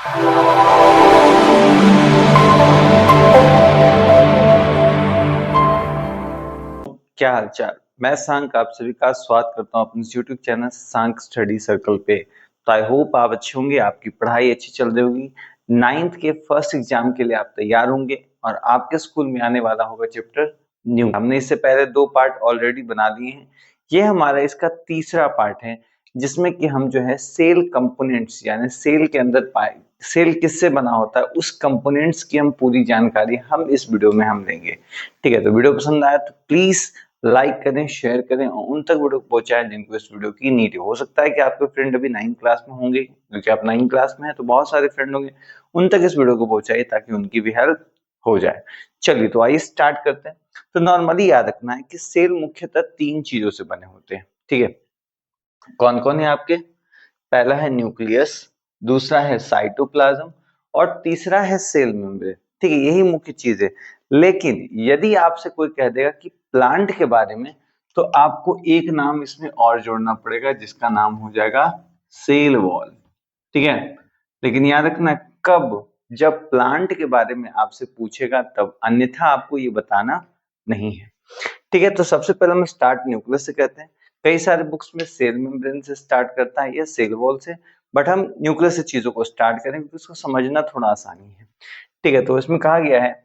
क्या हालचाल। मैं सांक आप सभी का स्वागत करता हूं अपने यूट्यूब चैनल सांक स्टडी सर्कल पे। तो आई होप आप अच्छे होंगे, आपकी पढ़ाई अच्छी चल रही होगी, 9th के फर्स्ट एग्जाम के लिए आप तैयार होंगे और आपके स्कूल में आने वाला होगा चैप्टर न्यू। हमने इससे पहले 2 पार्ट ऑलरेडी बना दिए हैं। ये हमारा इसका तीसरा पार्ट है जिसमें कि हम जो है सेल कंपोनेंट्स यानी सेल के अंदर पाए सेल किससे बना होता है उस कंपोनेंट्स की हम पूरी जानकारी हम इस वीडियो में हम लेंगे। ठीक है, तो वीडियो पसंद आया तो प्लीज लाइक करें, शेयर करें और उन तक वीडियो पहुंचाएं जिनको इस वीडियो की नीड हो सकता है कि आपके फ्रेंड अभी 9th क्लास में होंगे, क्योंकि आप 9th क्लास में हैं तो बहुत सारे फ्रेंड होंगे, उन तक इस वीडियो को पहुंचाइए ताकि उनकी भी हेल्प हो जाए। चलिए तो आइए स्टार्ट करते हैं। तो नॉर्मली याद रखना है कि सेल मुख्यतः 3 चीजों से बने होते हैं। ठीक है, कौन कौन है आपके? पहला है न्यूक्लियस, दूसरा है साइटोप्लाज्म और तीसरा है सेल मेम्ब्रेन। ठीक है, यही मुख्य चीज है। लेकिन यदि आपसे कोई कह देगा कि प्लांट के बारे में, तो आपको एक नाम इसमें और जोड़ना पड़ेगा जिसका नाम हो जाएगा सेल वॉल। ठीक है, लेकिन याद रखना कब, जब प्लांट के बारे में आपसे पूछेगा तब, अन्यथा आपको ये बताना नहीं है। ठीक है, तो सबसे पहले हम स्टार्ट न्यूक्लियस से कहते हैं। कई सारे बुक्स में सेल मेम्ब्रेन से स्टार्ट करता है या सेल वॉल से, बट हम न्यूक्लियस से चीजों को स्टार्ट करें क्योंकि उसको समझना थोड़ा आसानी है। ठीक है, तो इसमें कहा गया है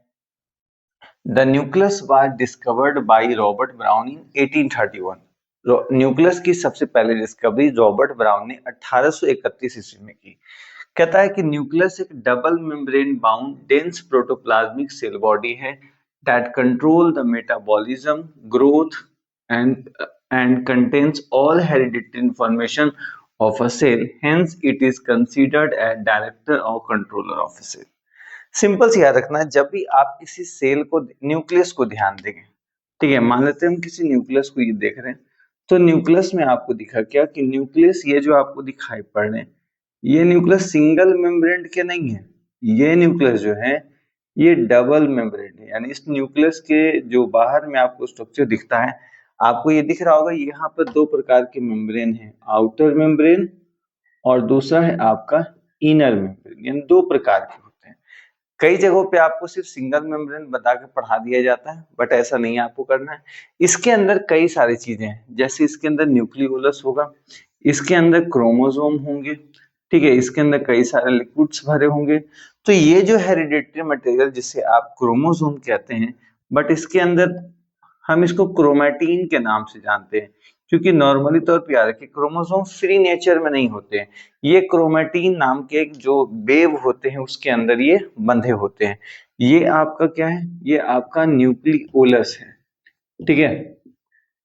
the nucleus was discovered by Robert brown in 1831। Nucleus की सबसे पहले डिस्कवरी रॉबर्ट ब्राउन ने 1831 ईस्वी में की। कहता है कि न्यूक्लियस एक double membrane bound dense protoplasmic cell body है that control the metabolism, growth and contains all hereditary information of a cell. Hence, it is considered a director or controller of a cell. Simple से याद रखना है, जब भी आप किसी cell को, न्यूक्लियस को ध्यान देंगे, ठीक है, मान लेते हैं हम किसी न्यूक्लियस को ये देख रहे हैं, तो न्यूक्लियस में आपको दिखा क्या कि न्यूक्लियस ये जो आपको दिखाई पड़ रहे हैं, ये न्यूक्लियस सिंगल मेम्ब्रेन के नहीं है। ये न्यूक्लियस जो है ये डबल मेम्ब्रेन है, यानी इस न्यूक्लियस के जो बाहर में आपको स्ट्रक्चर दिखता है, आपको ये दिख रहा होगा, यहाँ पर 2 प्रकार के मेम्ब्रेन है, आउटर मेम्ब्रेन और दूसरा है आपका इनर मेम्ब्रेन, यानी 2 प्रकार के होते हैं। कई जगहों पे आपको सिर्फ सिंगल मेम्ब्रेन बता के पढ़ा दिया जाता है, बट ऐसा नहीं आपको करना है। इसके अंदर कई सारी चीजें हैं, जैसे इसके अंदर न्यूक्लियोलस होगा, इसके अंदर क्रोमोसोम होंगे, ठीक है, इसके अंदर कई सारे लिक्विड्स भरे होंगे। तो ये जो हेरिडिटरी मटेरियल जिसे आप क्रोमोसोम कहते हैं, बट इसके अंदर हम इसको क्रोमैटिन के नाम से जानते हैं, क्योंकि नॉर्मली तौर पे याद रखिए क्रोमोसोम फ्री नेचर में नहीं होते हैं, ये क्रोमैटिन नाम के एक जो वेव होते हैं उसके अंदर ये बंधे होते हैं। ये आपका क्या है? ये आपका न्यूक्लियोलस है। ठीक है,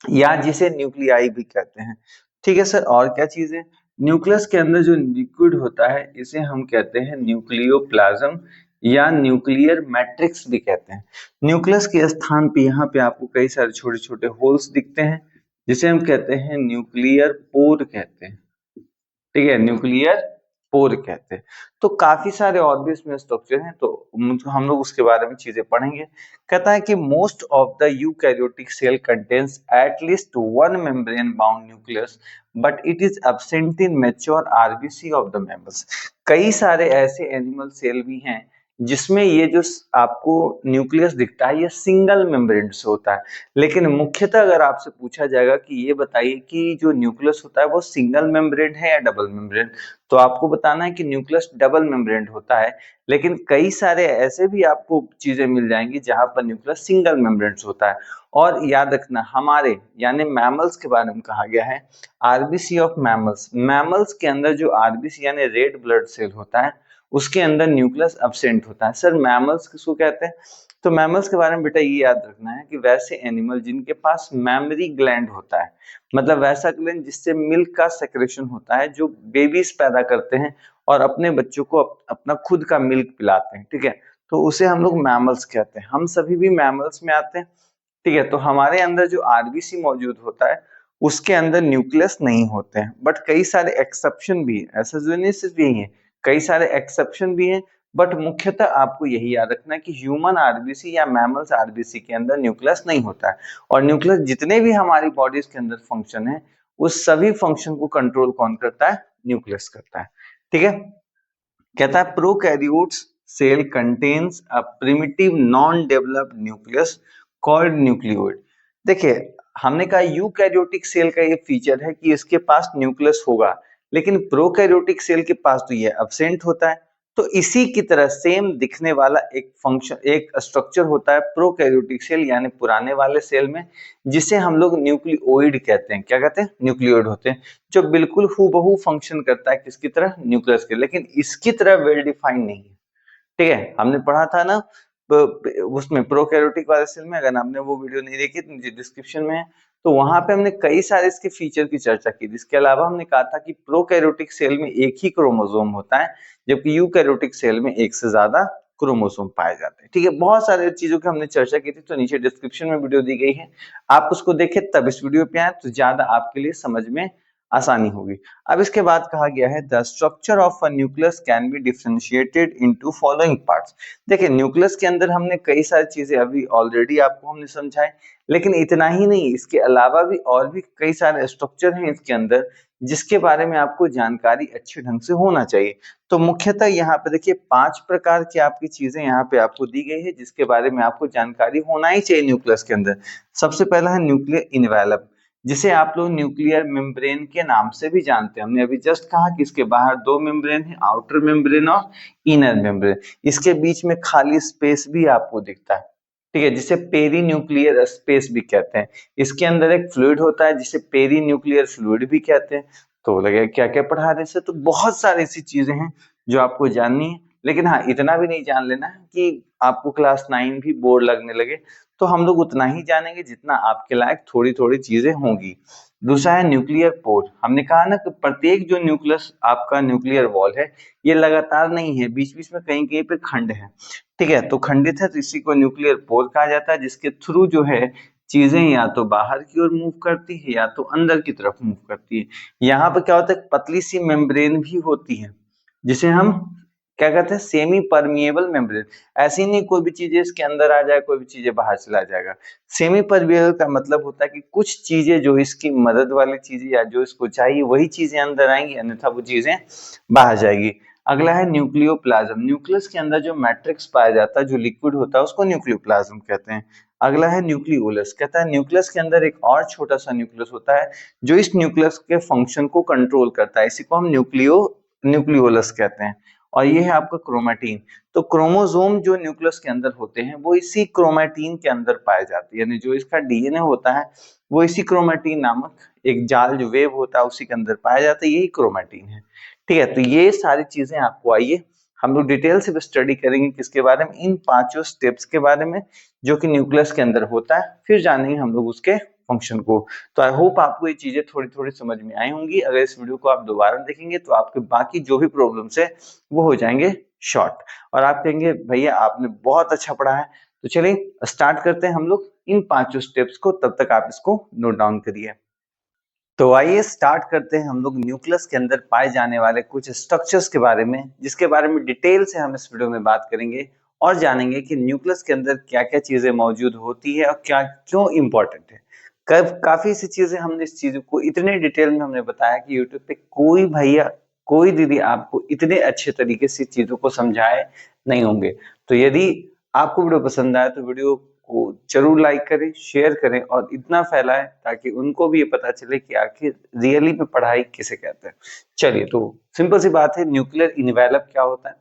या जिसे न्यूक्लियाई भी कहते हैं। ठीक है सर, और क्या चीज है? न्यूक्लियस के अंदर जो लिक्विड होता है इसे हम कहते हैं न्यूक्लियोप्लाज्म या न्यूक्लियर मैट्रिक्स भी कहते हैं। न्यूक्लियस के स्थान पे यहाँ पे आपको कई सारे छोटे छोटे होल्स दिखते हैं जिसे हम कहते हैं न्यूक्लियर पोर कहते हैं। ठीक है, न्यूक्लियर पोर कहते हैं। तो काफी सारे और भी इसमें स्ट्रक्चर हैं, तो हम लोग उसके बारे में चीजें पढ़ेंगे। कहता है कि most of the eukaryotic cell contains at least one membrane bound nucleus but it is absent in mature RBC of the mammals. कई सारे ऐसे एनिमल सेल भी हैं जिसमें ये जो आपको न्यूक्लियस दिखता है ये सिंगल मेम्ब्रेन से होता है। लेकिन मुख्यतः अगर आपसे पूछा जाएगा कि ये बताइए कि जो न्यूक्लियस होता है वो सिंगल मेम्ब्रेन है या डबल मेम्ब्रेन, तो आपको बताना है कि न्यूक्लियस डबल मेम्ब्रेन होता है। लेकिन कई सारे ऐसे भी आपको चीजें मिल जाएंगी जहां पर न्यूक्लियस सिंगल मेम्ब्रेन होता है। और याद रखना हमारे यानी मैमल्स के बारे में कहा गया है, आरबीसी ऑफ मैमल्स, मैमल्स के अंदर जो आरबीसी यानी रेड ब्लड सेल होता है उसके अंदर न्यूक्लियस एब्सेंट होता है। सर मैमल्स किसको कहते हैं? तो मैमल्स के बारे में बेटा ये याद रखना है कि वैसे एनिमल जिनके पास मैमरी ग्लैंड होता है, मतलब वैसा ग्लैंड जिससे मिल्क का सेक्रेशन होता है, जो बेबीज पैदा करते हैं और अपने बच्चों को अपना खुद का मिल्क पिलाते हैं। ठीक है, तो उसे हम लोग मैमल्स कहते हैं। हम सभी भी मैमल्स में आते हैं। ठीक है, तो हमारे अंदर जो आरबीसी मौजूद होता है उसके अंदर न्यूक्लियस नहीं होते हैं, बट कई सारे एक्सेप्शन भी है, ऐसा जो नहीं सिर्फ यही है, कई सारे एक्सेप्शन भी हैं। बट मुख्यतः आपको यही याद रखना है कि ह्यूमन आरबीसी या मैमल्स आरबीसी के अंदर न्यूक्लियस नहीं होता है। और न्यूक्लियस जितने भी हमारी बॉडीज के अंदर फंक्शन है उस सभी फंक्शन को कंट्रोल कौन करता है? न्यूक्लियस करता है। ठीक है, कहता है prokaryotes cell contains a primitive non developed nucleus called nucleoid. देखिए, हमने कहा यूकैरियोटिक सेल का ये फीचर है कि इसके पास न्यूक्लियस होगा, लेकिन प्रोकैरियोटिक सेल के पास तो ये एब्सेंट होता है। तो इसी की तरह सेम दिखने वाला एक फंक्शन, एक स्ट्रक्चर होता है प्रोकैरियोटिक सेल यानी पुराने वाले सेल में, जिसे हम लोग न्यूक्लियोइड कहते हैं। क्या कहते हैं? न्यूक्लियोइड होते हैं, जो बिल्कुल हूबहू फंक्शन करता है किसकी तरह? न्यूक्लियस के, लेकिन इसकी तरह वेल डिफाइंड नहीं है। ठीक है, हमने पढ़ा था ना उसमें प्रोकैरियोटिक वाले सेल में, अगर आपने वो वीडियो नहीं देखी तो नीचे डिस्क्रिप्शन में है। तो वहां पे हमने कई सारे इसके फीचर की चर्चा की थी। इसके अलावा हमने कहा था कि प्रोकैरियोटिक सेल में एक ही क्रोमोसोम होता है, जबकि यूकैरियोटिक सेल में एक से ज्यादा क्रोमोसोम पाए जाते हैं। ठीक है, बहुत सारे चीजों की हमने चर्चा की थी, तो नीचे डिस्क्रिप्शन में वीडियो दी गई है, आप उसको देखें तब इस वीडियो पे आए तो ज्यादा आपके लिए समझ में आसानी होगी। अब इसके बाद कहा गया है the structure of a nucleus can be differentiated into following parts. देखिए, न्यूक्लियस के अंदर हमने कई सारी चीजें अभी ऑलरेडी आपको हमने समझाए, लेकिन इतना ही नहीं, इसके अलावा भी और भी कई सारे स्ट्रक्चर हैं इसके अंदर, जिसके बारे में आपको जानकारी अच्छे ढंग से होना चाहिए। तो मुख्यतः यहाँ पे देखिए 5 प्रकार की आपकी चीजें यहाँ पे आपको दी गई है, जिसके बारे में आपको जानकारी होना ही चाहिए न्यूक्लियस के अंदर। सबसे पहला है न्यूक्लियर इनवेलप, जिसे आप लोग न्यूक्लियर मेम्ब्रेन के नाम से भी जानते हैं। हमने अभी जस्ट कहा कि इसके बाहर दो मेम्ब्रेन है, आउटर मेम्ब्रेन और इनर मेम्ब्रेन। इसके बीच में खाली स्पेस भी आपको दिखता है, ठीक है, जिसे पेरी न्यूक्लियर स्पेस भी कहते हैं। इसके अंदर एक फ्लूइड होता है जिसे पेरी न्यूक्लियर फ्लूइड भी कहते हैं। तो लगे क्या क्या पढ़ा रहे से, तो बहुत सारी ऐसी चीजें हैं जो आपको जाननी है। लेकिन हाँ, इतना भी नहीं जान लेना है कि आपको क्लास 9 भी बोर्ड लगने लगे। तो हम लोग उतना ही जानेंगे जितना आपके लायक थोड़ी थोड़ी चीजें होंगी। दूसरा है न्यूक्लियर पोर। हमने कहा ना कि प्रत्येक जो न्यूक्लियस आपका न्यूक्लियर वॉल है, ये लगातार नहीं है, बीच बीच में कहीं कहीं पे खंड है। ठीक है, तो खंडित है तो इसी को न्यूक्लियर पोर कहा जाता है, जिसके थ्रू जो है चीजें या तो बाहर की ओर मूव करती है या तो अंदर की तरफ मूव करती है। यहाँ पे क्या होता है, पतली सी मेम्ब्रेन भी होती है, जिसे हम क्या कहते हैं, सेमी परमिएबल मेम्ब्रेन। ऐसी नहीं कोई भी चीजें इसके अंदर आ जाए, कोई भी चीजें बाहर चला जाएगा। सेमी परमिएबल का मतलब होता है कि कुछ चीजें जो इसकी मदद वाली चीजें या जो इसको चाहिए वही चीजें अंदर आएंगी, अन्यथा वो चीजें बाहर जाएगी। अगला है न्यूक्लियोप्लाज्म। न्यूक्लियस के अंदर जो मैट्रिक्स पाया जाता है, जो लिक्विड होता है, उसको न्यूक्लियोप्लाज्म कहते हैं। अगला है न्यूक्लियोलस। कहता है न्यूक्लियस के अंदर एक और छोटा सा न्यूक्लियस होता है, जो इस न्यूक्लियस के फंक्शन को कंट्रोल करता है, इसी को हम न्यूक्लियोलस कहते हैं। और ये है आपका क्रोमैटिन। तो क्रोमोसोम जो न्यूक्लियस के अंदर होते हैं वो इसी क्रोमैटिन के अंदर पाए जाते हैं, यानी जो इसका डीएनए होता है वो इसी क्रोमैटिन नामक एक जाल जो वेव होता है उसी के अंदर पाया जाता है, यही क्रोमैटिन है। ठीक है, तो ये सारी चीजें आपको आइए हम लोग डिटेल से स्टडी करेंगे किसके बारे में, इन पांचों स्टेप्स के बारे में जो कि न्यूक्लियस के अंदर होता है, फिर जानेंगे हम लोग उसके फंक्शन को। तो आई होप आपको ये चीजें थोड़ी थोड़ी समझ में आई होंगी। अगर इस वीडियो को आप दोबारा देखेंगे तो आपके बाकी जो भी प्रॉब्लम्स है वो हो जाएंगे शॉर्ट, और आप कहेंगे भैया आपने बहुत अच्छा पढ़ा है। तो चलिए स्टार्ट करते हैं हम लोग इन पांचों स्टेप्स को, तब तक आप इसको नोट डाउन करिए। तो आइए स्टार्ट करते हैं हम लोग न्यूक्लियस के अंदर पाए जाने वाले कुछ स्ट्रक्चर्स के बारे में, जिसके बारे में डिटेल से हम इस वीडियो में बात करेंगे और जानेंगे कि न्यूक्लियस के अंदर क्या क्या चीजें मौजूद होती है और क्या क्यों इंपॉर्टेंट है। काफी सी चीजें हमने इस चीज को इतने डिटेल में हमने बताया कि यूट्यूब पे कोई भैया कोई दीदी आपको इतने अच्छे तरीके से चीजों को समझाए नहीं होंगे। तो यदि आपको वीडियो पसंद आए तो वीडियो को जरूर लाइक करें, शेयर करें और इतना फैलाएं ताकि उनको भी ये पता चले कि आखिर रियली में पढ़ाई किसे कहते हैं। चलिए, तो सिंपल सी बात है, न्यूक्लियर इनवेलप क्या होता है।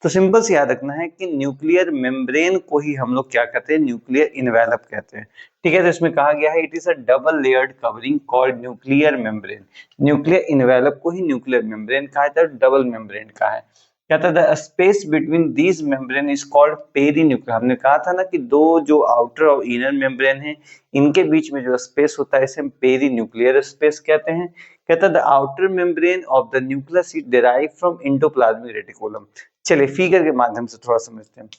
तो सिंपल से याद रखना है कि न्यूक्लियर मेम्ब्रेन को ही हम लोग क्या कहते हैं, न्यूक्लियर इनवेलप कहते हैं। ठीक है, तो इसमें कहा गया है it is a double layered covering called nuclear membrane. Nuclear envelope को ही न्यूक्लियर मेम्ब्रेन कहा जाता है, डबल मेम्ब्रेन कहा है। कहता था space between these membrane is called perinuclear. हमने कहा था ना कि दो जो आउटर और इनर मेम्ब्रेन है, इनके बीच में जो स्पेस होता है इसे हम पेरीन्यूक्लियर स्पेस कहते हैं। कहता the outer membrane of the nucleus is derive from endoplasmic reticulum. चलिए फिगर के माध्यम से थोड़ा समझते हैं।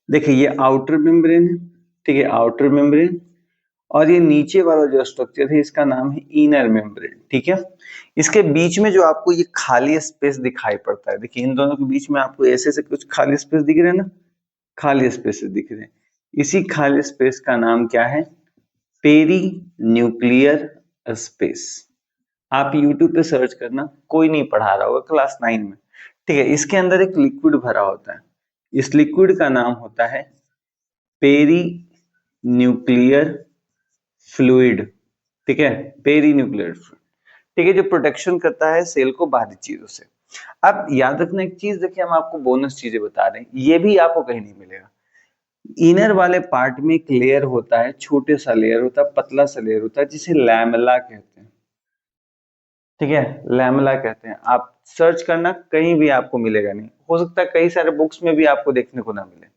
देखिए ये आउटर मेम्ब्रेन है, ठीक है, आउटर मेम्ब्रेन, और ये नीचे वाला जो स्ट्रक्चर है इसका नाम है इनर मेम्ब्रेन। ठीक है, इसके बीच में जो आपको ये खाली स्पेस दिखाई पड़ता है, देखिए इन दोनों के बीच में आपको ऐसे ऐसे कुछ खाली स्पेस दिख रहे हैं ना, खाली स्पेस दिख रहे हैं। इसी खाली स्पेस का नाम क्या है, पेरी न्यूक्लियर स्पेस। आप YouTube पे सर्च करना, कोई नहीं पढ़ा रहा होगा क्लास 9 में। ठीक है, इसके अंदर एक लिक्विड भरा होता है, इस लिक्विड का नाम होता है पेरी न्यूक्लियर फ्लूइड। ठीक है, पेरी न्यूक्लियर फ्लूइड। ठीक है, जो प्रोटेक्शन करता है सेल को बाहरी चीजों से। अब याद रखना एक चीज, देखिए हम आपको बोनस चीजें बता रहे हैं, ये भी आपको कहीं नहीं मिलेगा। इनर वाले पार्ट में एक लेयर होता है, छोटे सा लेयर होता है, पतला सा लेयर होता है, जिसे लैमेला कहते हैं। ठीक है, लैमेला कहते हैं। आप सर्च करना, कहीं भी आपको मिलेगा नहीं, हो सकता है कई सारे बुक्स में भी आपको देखने को ना मिले।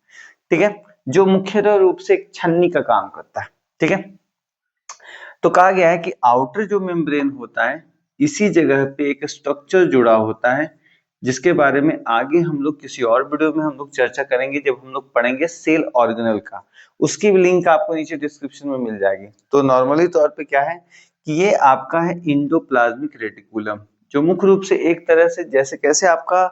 ठीक है, जो मुख्यतः रूप से एक छन्नी का काम करता है। ठीक है, तो कहा गया है कि आउटर जो मेम्ब्रेन होता है, इसी जगह पे एक स्ट्रक्चर जुड़ा होता है, जिसके बारे में आगे हम लोग किसी और वीडियो में हम लोग चर्चा करेंगे, जब हम लोग पढ़ेंगे सेल ऑर्गेनल का। उसकी भी लिंक आपको नीचे डिस्क्रिप्शन में मिल जाएगी। तो नॉर्मली तौर पे क्या है कि ये आपका है इंडोप्लाज्मिक रेटिकुलम, जो मुख्य रूप से एक तरह से जैसे कैसे आपका,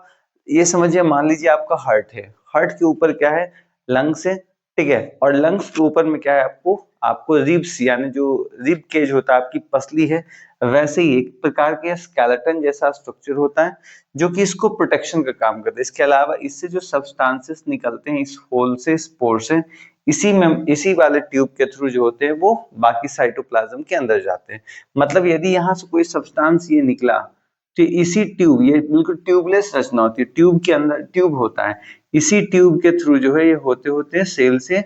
ये समझिए, मान लीजिए आपका हार्ट है, हार्ट के ऊपर क्या है, लंग्स है। ठीक है, और लंग्स के ऊपर में क्या है, आपको आपको रिब्स, यानी जो रिब केज होता है, आपकी पसली है, वैसे ही एक प्रकार के स्केलेटन जैसा स्ट्रक्चर होता है, जो कि इसको प्रोटेक्शन का काम करता है। इसके अलावा इससे जो सब्सटेंसेस निकलते हैं इस होल से, स्पोर से, इसी में, इसी वाले ट्यूब के थ्रू जो होते हैं वो बाकी साइटोप्लाज्म के अंदर जाते हैं। मतलब यदि यहाँ से कोई सब्सटेंस ये निकला, तो इसी ट्यूब, ये बिल्कुल ट्यूबलेस रचना होती है, ट्यूब के अंदर ट्यूब होता है, इसी ट्यूब के थ्रू जो है ये होते होते सेल से,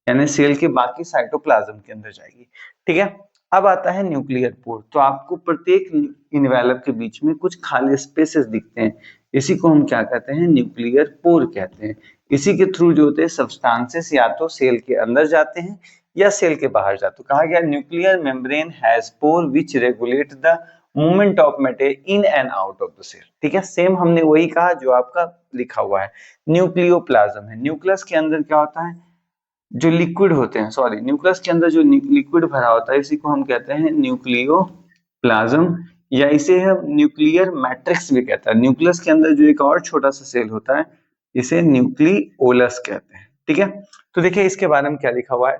यानी सेल के बाकी साइटोप्लाज्म के अंदर जाएगी। ठीक है, अब आता है न्यूक्लियर पोर। तो आपको प्रत्येक इन्वेलप के बीच में कुछ खाली स्पेसेस दिखते हैं, इसी को हम क्या कहते हैं, न्यूक्लियर पोर कहते हैं। इसी के थ्रू जो होते हैं सब्सटेंसेस या तो सेल के अंदर जाते हैं या सेल के बाहर जाते हैं। कहा गया nuclear membrane has pore which regulate the movement of material in and out of the cell. ठीक है, सेम हमने वही कहा जो आपका लिखा हुआ है। न्यूक्लियोप्लाज्म है, न्यूक्लियस के अंदर क्या होता है, जो लिक्विड होते हैं, सॉरी, न्यूक्लियस के अंदर जो लिक्विड भरा होता है, इसी को हम कहते हैं न्यूक्लियोप्लाज्म, या इसे हम न्यूक्लियर मैट्रिक्स भी कहते हैं। न्यूक्लियस के अंदर जो एक और छोटा सा सेल होता है, इसे न्यूक्लियोलस कहते हैं। ठीक है, तो देखिए इसके बारे में क्या लिखा हुआ है,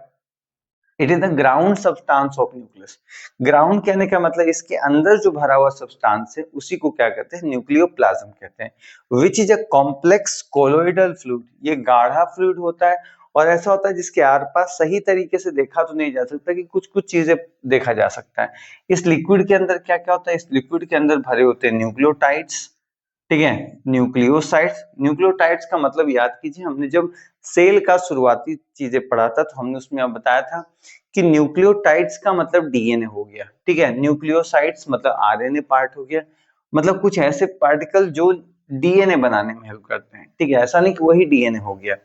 it is the ground substance of nucleus. Ground कहने का मतलब इसके अंदर जो भरा हुआ सब्सटेंस है उसी को क्या कहते हैं, न्यूक्लियोप्लाज्म कहते हैं। Which is a complex colloidal fluid, ये गाढ़ा फ्लूइड होता है, और ऐसा होता है जिसके आर पास सही तरीके से देखा तो नहीं जा सकता, कि कुछ कुछ चीजें देखा जा सकता है। इस लिक्विड के अंदर क्या क्या होता है, इस लिक्विड के अंदर भरे होते हैं न्यूक्लियोटाइड्स, ठीक है, न्यूक्लियोसाइड्स। न्यूक्लियोटाइड्स का मतलब याद कीजिए, हमने जब सेल का शुरुआती चीजें पढ़ा था तो हमने उसमें बताया था कि न्यूक्लियोटाइड्स का मतलब डीएनए हो गया। ठीक है, न्यूक्लियोसाइड्स मतलब आरएनए पार्ट हो गया, मतलब कुछ ऐसे पार्टिकल जो डीएनए बनाने में हेल्प करते हैं। ठीक है, ऐसा नहीं कि वही डीएनए हो गया।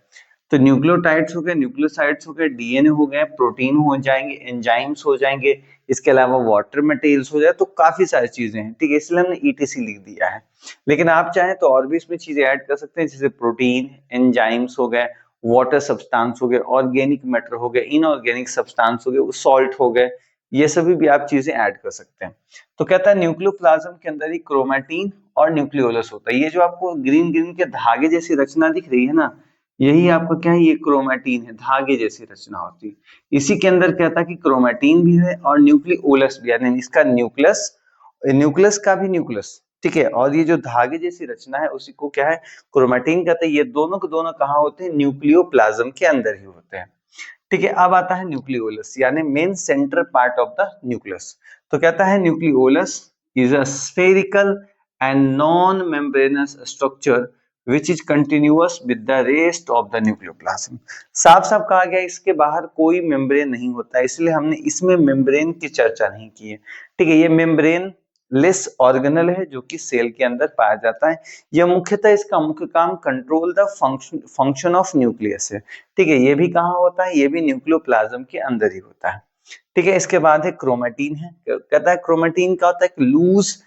तो न्यूक्लियोटाइड्स हो गए, न्यूक्लियोसाइड्स हो गए, डीएनए हो गए, प्रोटीन हो जाएंगे, एंजाइम्स हो जाएंगे, इसके अलावा वाटर मटेरियल्स हो जाए, तो काफी सारी चीजें हैं। ठीक है, इसलिए हमने ईटीसी लिख दिया है, लेकिन आप चाहें तो और भी इसमें चीजें ऐड कर सकते हैं, जैसे प्रोटीन, एंजाइम्स हो गए, वाटर सब्सटेंस हो गए, ऑर्गेनिक मैटर हो गए, इनऑर्गेनिक सब्सटेंस हो गए, सॉल्ट हो गए, ये सभी भी आप चीजें ऐड कर सकते हैं। तो कहता है न्यूक्लियोप्लाज्म के अंदर ही क्रोमैटिन और न्यूक्लियोलस होता है। ये जो आपको ग्रीन ग्रीन के धागे जैसी रचना दिख रही है ना, यही आपका क्या है, ये क्रोमैटिन है, धागे जैसी रचना होती है। इसी के अंदर कहता है कि क्रोमैटिन भी है और न्यूक्लियोलस भी है, यानी इसका न्यूक्लियस, न्यूक्लियस का भी न्यूक्लियस। ठीक है, और ये जो धागे जैसी रचना है उसी को क्या है, क्रोमैटिन कहते हैं। ये दोनों के दोनों कहाँ होते हैं, न्यूक्लियोप्लाज्म के अंदर ही होते हैं। ठीक है, अब आता है न्यूक्लियोलस, यानी main centre part of the nucleus. तो कहता है nucleolus is a spherical and non membranous structure which is continuous with the rest of the nucleoplasm। साफ साफ कहा गया इसके बाहर कोई मेम्ब्रेन नहीं होता है, इसलिए हमने इसमें मेम्ब्रेन की चर्चा नहीं की है। ठीक है, ये मेम्ब्रेन लेस ऑर्गेनल है जो कि सेल के अंदर पाया जाता है। यह मुख्यतः, इसका मुख्य काम control the function of nucleus है। ठीक है, ये भी कहाँ होता है, ये भी न्यूक्लियोप्लाज्म के अंदर ही होता है। ठीक है, इसके बाद है क्रोमैटिन है। कहता है क्रोमैटिन का होता है एक loose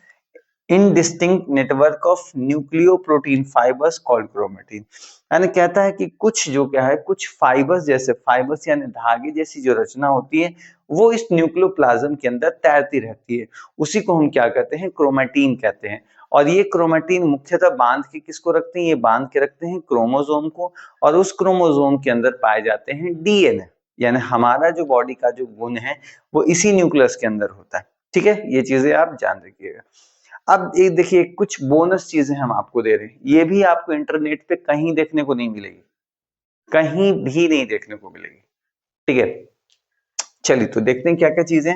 indistinct network of nucleoprotein fibres called chromatin. यानी कहता है कि कुछ जो क्या है, कुछ फाइबर्स जैसे, फाइबर्स यानी धागे जैसी जो रचना होती है, वो इस न्यूक्लियोप्लाज्म के अंदर तैरती रहती है, उसी को हम क्या कहते हैं, क्रोमैटिन कहते हैं। और ये क्रोमैटिन मुख्यतः बांध के किसको रखते हैं, ये बांध के रखते हैं क्रोमोसोम को, और उस क्रोमोसोम के अंदर पाए जाते हैं डीएनए, यानी हमारा जो बॉडी का जो गुण है वो इसी न्यूक्लियस के अंदर होता है। ठीक है, ये चीजें आप जान रखिएगा। अब ये देखिए कुछ बोनस चीजें हम आपको दे रहे हैं, ये भी आपको इंटरनेट पे कहीं देखने को नहीं मिलेगी, कहीं भी नहीं देखने को मिलेगी, ठीक है। चलिए तो देखते हैं क्या क्या चीजें।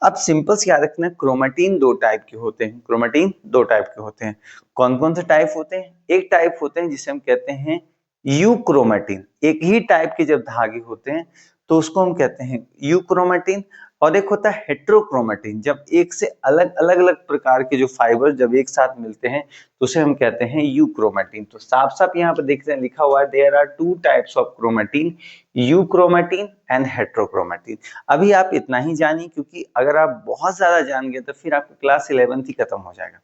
अब सिंपल से याद रखना, क्रोमेटिन दो टाइप के होते हैं, क्रोमेटिन दो टाइप के होते हैं। कौन कौन से टाइप होते हैं? एक टाइप होते हैं जिसे हम कहते हैं यूक्रोमेटिन, एक ही टाइप के जब धागे होते हैं तो उसको हम कहते हैं यूक्रोमेटिन। और एक होता है हेट्रोक्रोमेटिन, जब एक से अलग अलग अलग प्रकार के जो फाइबर जब एक साथ मिलते हैं तो उसे हम कहते हैं यूक्रोमेटिन। तो साफ साफ यहाँ पर देख रहे हैं लिखा हुआ है there are two types of chromatin, euchromatin and heterochromatin. अभी आप इतना ही जानिए, क्योंकि अगर आप बहुत ज्यादा जान गए तो फिर आपका क्लास 11th ही खत्म हो जाएगा,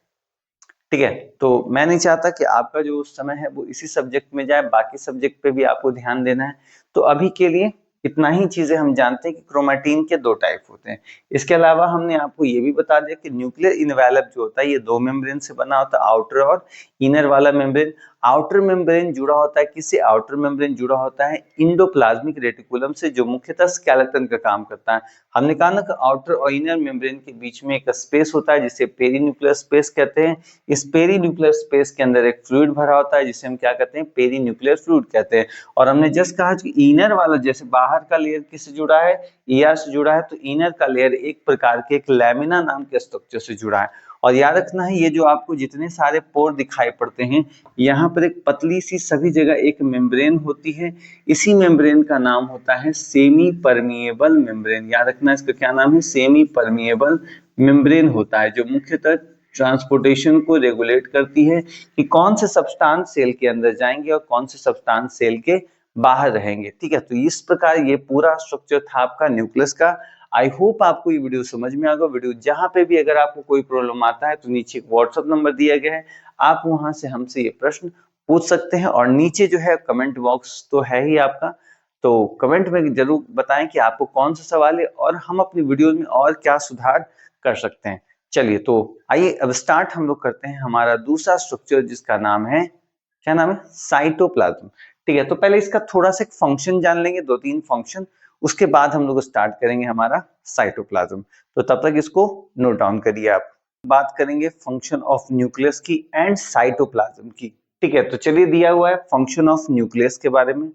ठीक है। तो मैं नहीं चाहता कि आपका जो समय है वो इसी सब्जेक्ट में जाए, बाकी सब्जेक्ट पे भी आपको ध्यान देना है। तो अभी के लिए इतना ही चीजें हम जानते हैं कि क्रोमेटिन के दो टाइप होते हैं। इसके अलावा हमने आपको ये भी बता दिया कि न्यूक्लियर इनवेलप जो होता है ये दो मेम्ब्रेन से बना होता है, आउटर और इनर वाला मेम्ब्रेन। आउटर मेम्ब्रेन जुड़ा होता है किससे? आउटर मेम्ब्रेन जुड़ा होता है इंडोप्लाज्मिक रेटिकुलम से, जो मुख्यतः स्केलेटन का काम करता है। हमने कहा ना कि आउटर और इनर मेम्ब्रेन के बीच में एक स्पेस होता है जिसे पेरीन्यूक्लियर स्पेस कहते हैं। इस पेरीन्यूक्लियर स्पेस के अंदर एक फ्लूइड भरा होता है जिसे हम क्या कहते हैं? पेरीन्यूक्लियर फ्लूइड कहते हैं। और हमने जस्ट कहा कि इनर वाला जैसे बाहर का लेयर किससे जुड़ा है? ईआर से जुड़ा है, तो इनर का लेयर एक प्रकार के एक लैमिना नाम के स्ट्रक्चर से जुड़ा है। और याद रखना है ये जो आपको जितने सारे पोर दिखाई पड़ते हैं, यहाँ पर एक पतली सी सभी जगह एक मेम्ब्रेन होती है। इसी मेम्ब्रेन का नाम होता है सेमी परमिएबल मेम्ब्रेन। याद रखना इसका क्या नाम है? सेमी परमिएबल मेम्ब्रेन होता है, जो मुख्यतः ट्रांसपोर्टेशन को रेगुलेट करती है कि कौन से सब्सटेंस सेल के अंदर जाएंगे और कौन से सब्सटेंस सेल के बाहर रहेंगे, ठीक है। तो इस प्रकार ये पूरा स्ट्रक्चर था आपका न्यूक्लियस का। आई होप आपको ये वीडियो समझ में आ गया। वीडियो जहां पे भी अगर आपको कोई प्रॉब्लम आता है तो नीचे एक व्हाट्सएप नंबर दिया गया है, आप वहां से हमसे ये प्रश्न पूछ सकते हैं। और नीचे जो है कमेंट बॉक्स तो है ही आपका, तो कमेंट में जरूर बताएं कि आपको कौन सा सवाल है और हम अपनी वीडियो में और क्या सुधार कर सकते हैं। चलिए तो आइए अब स्टार्ट हम लोग करते हैं हमारा दूसरा स्ट्रक्चर, जिसका नाम है, क्या नाम है? साइटोप्लाज्म, ठीक है। तो पहले इसका थोड़ा सा फंक्शन जान लेंगे, दो तीन फंक्शन, उसके बाद हम लोग स्टार्ट करेंगे हमारा साइटोप्लाज्म। तो तब तक इसको नोट डाउन करिए आप। बात करेंगे फंक्शन ऑफ न्यूक्लियस की एंड साइटोप्लाज्म की, ठीक है। तो चलिए दिया हुआ है फंक्शन ऑफ न्यूक्लियस के बारे में।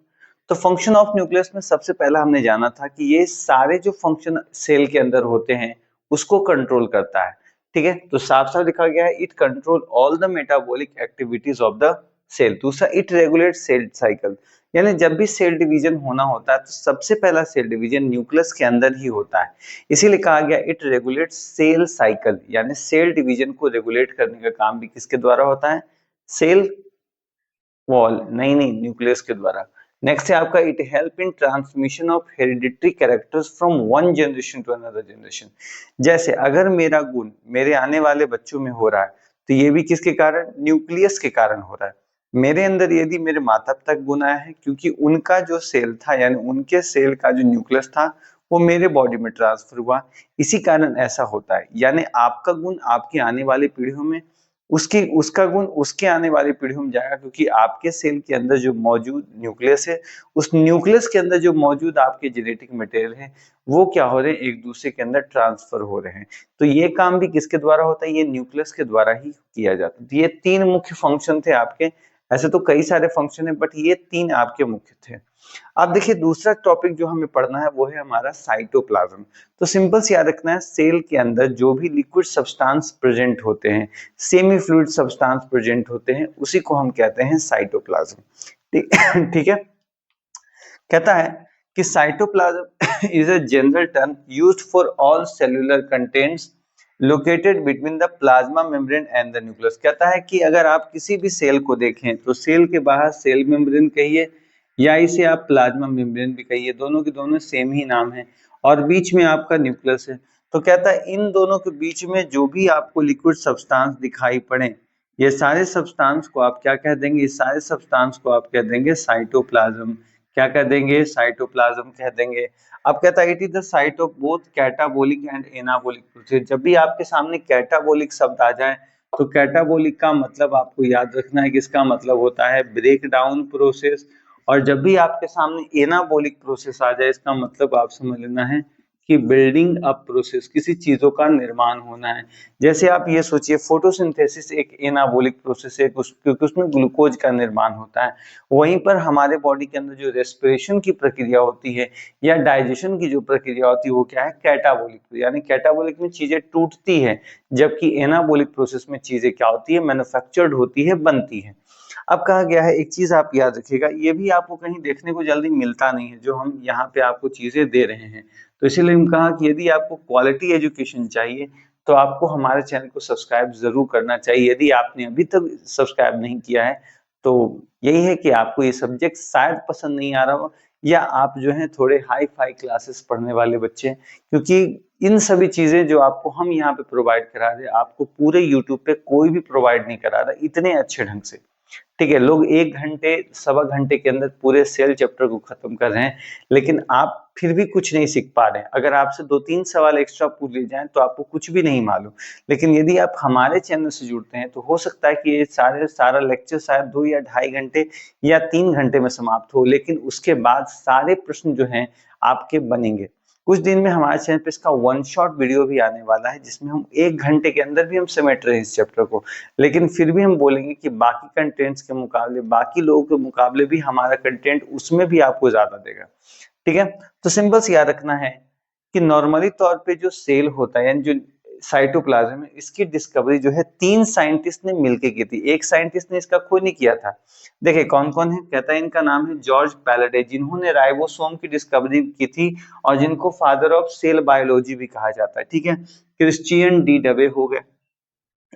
तो फंक्शन ऑफ न्यूक्लियस में सबसे पहला हमने जाना था कि ये सारे जो फंक्शन सेल के अंदर होते हैं उसको कंट्रोल करता है, ठीक है। तो साफ साफ लिखा गया है it control all the metabolic activities of the cell. दूसरा इट रेगुलेट सेल साइकिल, यानी जब भी सेल डिवीजन होना होता है तो सबसे पहला सेल डिवीजन न्यूक्लियस के अंदर ही होता है। इसीलिए कहा गया इट रेगुलेट सेल साइकिल, यानी सेल डिवीजन को रेगुलेट करने का काम भी किसके द्वारा होता है? सेल वॉल नहीं, न्यूक्लियस के द्वारा। नेक्स्ट है आपका it help in transmission of hereditary characters from one generation to another generation. जैसे अगर मेरा गुण मेरे आने वाले बच्चों में हो रहा है तो ये भी किसके कारण? न्यूक्लियस के कारण हो रहा है। मेरे अंदर यदि मेरे माता पिता का गुण आया है क्योंकि उनका जो सेल था, यानी उनके सेल का जो न्यूक्लियस था वो मेरे बॉडी में ट्रांसफर हुआ, इसी कारण ऐसा होता है। यानी आपका गुण आपकी आने वाली पीढ़ियों में, उसकी उसका गुण उसके आने वाली पीढ़ियों में जाएगा, क्योंकि आपके सेल के अंदर जो मौजूद न्यूक्लियस है, उस न्यूक्लियस के अंदर जो मौजूद आपके जेनेटिक मटेरियल है वो क्या हो रहे हैं? एक दूसरे के अंदर ट्रांसफर हो रहे हैं। तो ये काम भी किसके द्वारा होता है? ये न्यूक्लियस के द्वारा ही किया जाता है। तो ये तीन मुख्य फंक्शन थे आपके, ऐसे तो कई सारे फंक्शन है बट ये तीन आपके मुख्य थे। अब देखिए दूसरा टॉपिक जो हमें पढ़ना है वो है हमारा साइटोप्लाज्म। तो सिंपल से याद रखना है सेल के अंदर जो भी लिक्विड सब्सटेंस प्रेजेंट होते हैं, सेमी फ्लूइड सब्सटेंस प्रेजेंट होते हैं, उसी को हम कहते हैं साइटोप्लाज्म, ठीक है। कहता है कि cytoplasm is a general term used for all cellular contents located between the plasma membrane and the nucleus. कहता है कि अगर आप किसी भी सेल को देखें तो सेल के बाहर सेल मेम्ब्रेन कहिए या इसे आप प्लाज्मा मेम्ब्रेन भी कहिए, दोनों के दोनों सेम ही नाम है, और बीच में आपका न्यूक्लियस है। तो कहता है इन दोनों के बीच में जो भी आपको लिक्विड सब्सटेंस दिखाई पड़े, ये सारे सब्सटेंस को आप क्या कह देंगे? इस सारे सब्सटेंस को आप कह देंगे साइटोप्लाज्म। क्या कह देंगे? साइटोप्लाज्म कह देंगे। अब कहता है it is the site of both catabolic and anabolic process. जब भी आपके सामने कैटाबोलिक शब्द आ जाए तो कैटाबोलिक का मतलब आपको याद रखना है कि इसका मतलब होता है ब्रेक डाउन प्रोसेस, और जब भी आपके सामने एनाबोलिक प्रोसेस आ जाए इसका मतलब आप समझ लेना है कि बिल्डिंग अ प्रोसेस, किसी चीजों का निर्माण होना है। जैसे आप ये सोचिए, फोटोसिंथेसिस एक एनाबॉलिक प्रोसेस है, क्योंकि उसमें ग्लूकोज का निर्माण होता है। वहीं पर हमारे बॉडी के अंदर जो रेस्पिरेशन की प्रक्रिया होती है या डाइजेशन की जो प्रक्रिया होती है वो क्या है, कैटाबॉलिक। यानी कैटाबॉलिक में चीजें टूटती है, जबकि एनाबॉलिक प्रोसेस में चीजें क्या होती है, मैन्युफैक्चर्ड होती है, बनती है। अब कहा गया है, एक चीज आप याद रखिएगा, ये भी आपको कहीं देखने को जल्दी मिलता नहीं है जो हम यहाँ पे आपको चीजें दे रहे हैं। तो इसीलिए हम कहा कि यदि आपको क्वालिटी एजुकेशन चाहिए तो आपको हमारे चैनल को सब्सक्राइब जरूर करना चाहिए। यदि आपने अभी तक सब्सक्राइब नहीं किया है तो यही है कि आपको ये सब्जेक्ट शायद पसंद नहीं आ रहा हो, या आप जो है थोड़े हाई फाई क्लासेस पढ़ने वाले बच्चे, क्योंकि इन सभी चीजें जो आपको हम यहाँ पे प्रोवाइड करा रहे हैं आपको पूरे यूट्यूब पे कोई भी प्रोवाइड नहीं करा रहा इतने अच्छे ढंग से। ठीक है, लोग 1 घंटे, सवा घंटे के अंदर पूरे सेल चैप्टर को खत्म कर रहे हैं, लेकिन आप फिर भी कुछ नहीं सीख पा रहे हैं। अगर आपसे 2-3 सवाल एक्स्ट्रा पूछ लिए जाएं तो आपको कुछ भी नहीं मालूम। लेकिन यदि आप हमारे चैनल से जुड़ते हैं तो हो सकता है कि ये सारा लेक्चर शायद 2 या ढाई घंटे या 3 घंटे में समाप्त हो, लेकिन उसके बाद सारे प्रश्न जो हैं आपके बनेंगे। कुछ दिन में हमारे चैनल पे इसका वन शॉट वीडियो भी आने वाला है, जिसमें हम 1 घंटे के अंदर भी हम समेट रहे हैं इस चैप्टर को। लेकिन फिर भी हम बोलेंगे कि बाकी कंटेंट्स के मुकाबले, बाकी लोगों के मुकाबले भी हमारा कंटेंट उसमें भी आपको ज्यादा देगा। ठीक है, तो सिंपल से याद रखना है कि नॉर्मली तौर पे जो सेल होता है, यानी जो साइटोप्लाज्म है, इसकी डिस्कवरी जो है 3 साइंटिस्ट ने मिलकर की थी। एक साइंटिस्ट ने इसका खोज नहीं किया था। देखिए कौन कौन है, कहता है इनका नाम है जॉर्ज पैलाडे, जिन्होंने राइबोसोम की डिस्कवरी की थी और जिनको फादर ऑफ सेल बायोलॉजी भी कहा जाता है। ठीक है, क्रिश्चियन डी डबे हो गए,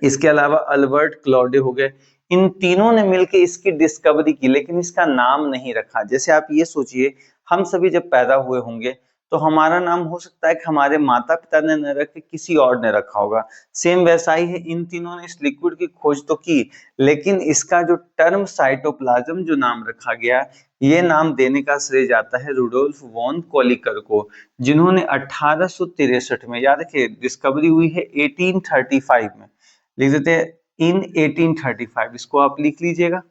इसके अलावा अल्बर्ट क्लॉडे हो गए। इन तीनों ने मिलकर इसकी डिस्कवरी की, लेकिन इसका नाम नहीं रखा। जैसे आप ये सोचिए, हम सभी जब पैदा हुए होंगे तो हमारा नाम हो सकता है कि हमारे माता पिता ने न रख के किसी और ने रखा होगा। सेम वैसा ही है, इन तीनों ने इस लिक्विड की खोज तो की, लेकिन इसका जो टर्म साइटोप्लाज्म जो नाम रखा गया, ये नाम देने का श्रेय जाता है रुडोल्फ वॉन कॉलिकर को, जिन्होंने 1863 में, याद रखिए डिस्कवरी हुई है 1835 में, लिख देते हैं इन 1835, इसको आप लिख लीजिएगा।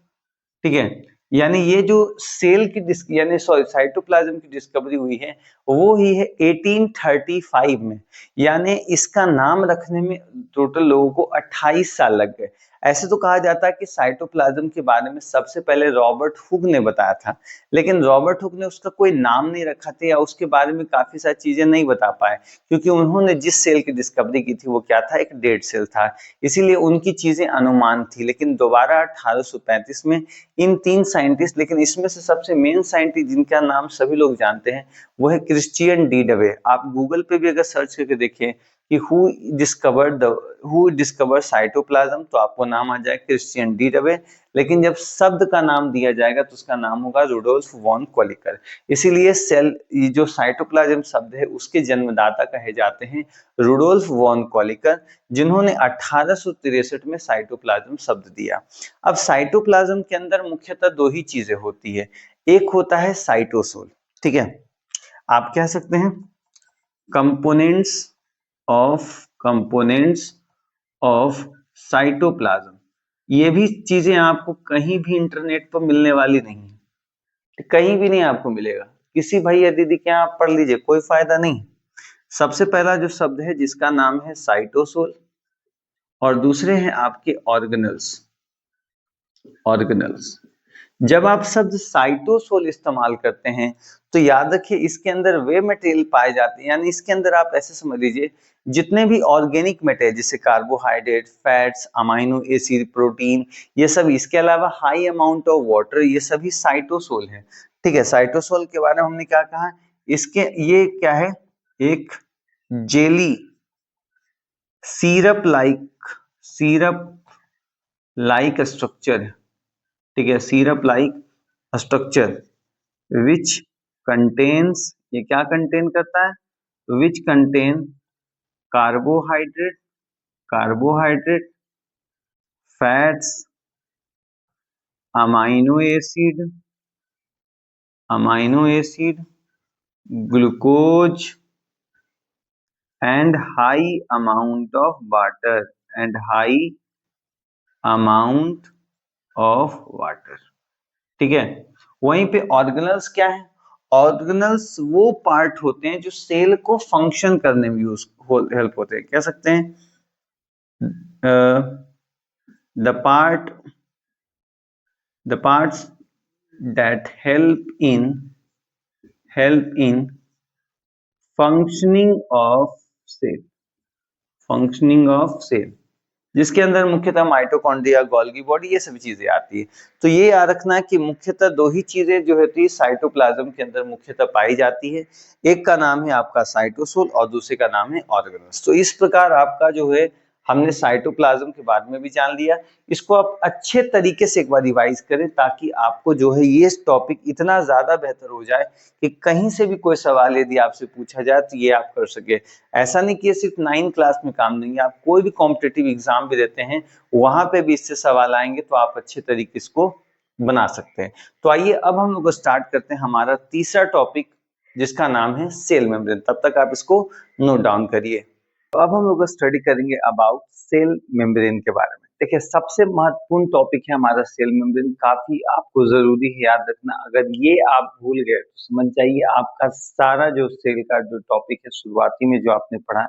ठीक है, यानी ये जो सेल की यानी सॉरी साइटोप्लाज्म की डिस्कवरी हुई है वो ही है 1835 में। यानी इसका नाम रखने में टोटल लोगों को 28 साल लग गए। ऐसे तो कहा जाता है कि साइटोप्लाज्म के बारे में सबसे पहले रॉबर्ट हुक ने बताया था, लेकिन रॉबर्ट हुक ने उसका कोई नाम नहीं रखा था या उसके बारे में काफी सारी चीजें नहीं बता पाए, क्योंकि उन्होंने जिस सेल की डिस्कवरी की थी वो क्या था, एक डेड सेल था। इसीलिए उनकी चीजें अनुमान थी। लेकिन दोबारा 1835 में इन 3 साइंटिस्ट, लेकिन इसमें से सबसे मेन साइंटिस्ट जिनका नाम सभी लोग जानते हैं वो है क्रिश्चियन डी डवे। आप गूगल पे भी अगर सर्च करके देखें कि हु डिस्कवर साइटोप्लाज्म, तो आपको नाम आ जाए क्रिश्चियन डी डवे। लेकिन जब शब्द का नाम दिया जाएगा तो उसका नाम होगा रुडोल्फ वॉन कॉलिकर। इसीलिए सेल, ये जो साइटोप्लाज्म शब्द है उसके जन्मदाता कहे जाते हैं रुडोल्फ वॉन कॉलिकर, जिन्होंने 1863 में साइटोप्लाज्म शब्द दिया। अब साइटोप्लाज्म के अंदर मुख्यतः दो ही चीजें होती है, एक होता है साइटोसोल। ठीक है, आप कह सकते हैं कंपोनेंट्स कंपोनेंट्स ऑफ साइटोप्लाज्म। ये भी चीजें आपको कहीं भी इंटरनेट पर मिलने वाली नहीं है, कहीं भी नहीं आपको मिलेगा। किसी भैया दीदी के यहाँ आप पढ़ लीजिए, कोई फायदा नहीं। सबसे पहला जो शब्द है जिसका नाम है साइटोसोल, और दूसरे हैं आपके ऑर्गेनल्स। ऑर्गेनल्स, जब आप शब्द साइटोसोल इस्तेमाल करते हैं तो याद रखिए इसके अंदर वे मटेरियल पाए जाते हैं, यानी इसके अंदर आप ऐसे समझ लीजिए जितने भी ऑर्गेनिक मटेरियल जैसे carbohydrate, fats, amino acid, protein, ये सब, इसके अलावा हाई अमाउंट ऑफ वाटर, ये सभी साइटोसोल है। ठीक है, साइटोसोल के बारे में हमने क्या कहा, इसके ये क्या है, एक जेली सीरप लाइक स्ट्रक्चर है। ठीक है, syrup like structure which contains, ये क्या कंटेन करता है, which contain carbohydrate, carbohydrate, fats, amino acid, amino acid, glucose and high amount of water, and high amount of water. ठीक है, वहीं पे ऑर्गेनल्स क्या है, ऑर्गेनल्स वो पार्ट होते हैं जो सेल को फंक्शन करने में हेल्प होते हैं, कह सकते हैं the parts that help in functioning of cell, जिसके अंदर मुख्यतः माइटोकॉन्ड्रिया, गोल्गी बॉडी, ये सभी चीजें आती है। तो ये याद रखना है कि मुख्यतः दो ही चीजें जो होती है साइटोप्लाज्म के अंदर मुख्यतः पाई जाती है। एक का नाम है आपका साइटोसोल और दूसरे का नाम है ऑर्गेनल्स। तो इस प्रकार आपका जो है हमने साइटोप्लाज्म के बारे में भी जान लिया। इसको आप अच्छे तरीके से एक बार रिवाइज करें ताकि आपको जो है ये टॉपिक इतना ज्यादा बेहतर हो जाए कि कहीं से भी कोई सवाल यदि आपसे पूछा जाए तो ये आप कर सके। ऐसा नहीं कि ये सिर्फ 9 क्लास में काम नहीं है, आप कोई भी कॉम्पिटिटिव एग्जाम भी देते हैं वहां पे भी इससे सवाल आएंगे तो आप अच्छे तरीके इसको बना सकते हैं। तो आइए अब हम लोग स्टार्ट करते हैं हमारा तीसरा टॉपिक जिसका नाम है सेल मेम्ब्रेन। तब तक आप इसको नोट डाउन करिए। तो अब हम लोग स्टडी करेंगे अबाउट सेल मेम्ब्रेन के बारे में। देखिए सबसे महत्वपूर्ण टॉपिक है हमारा सेल मेम्ब्रेन, काफी आपको जरूरी है याद रखना। अगर ये आप भूल गए तो समझ जाइए आपका सारा जो सेल का जो टॉपिक है शुरुआती में जो आपने पढ़ा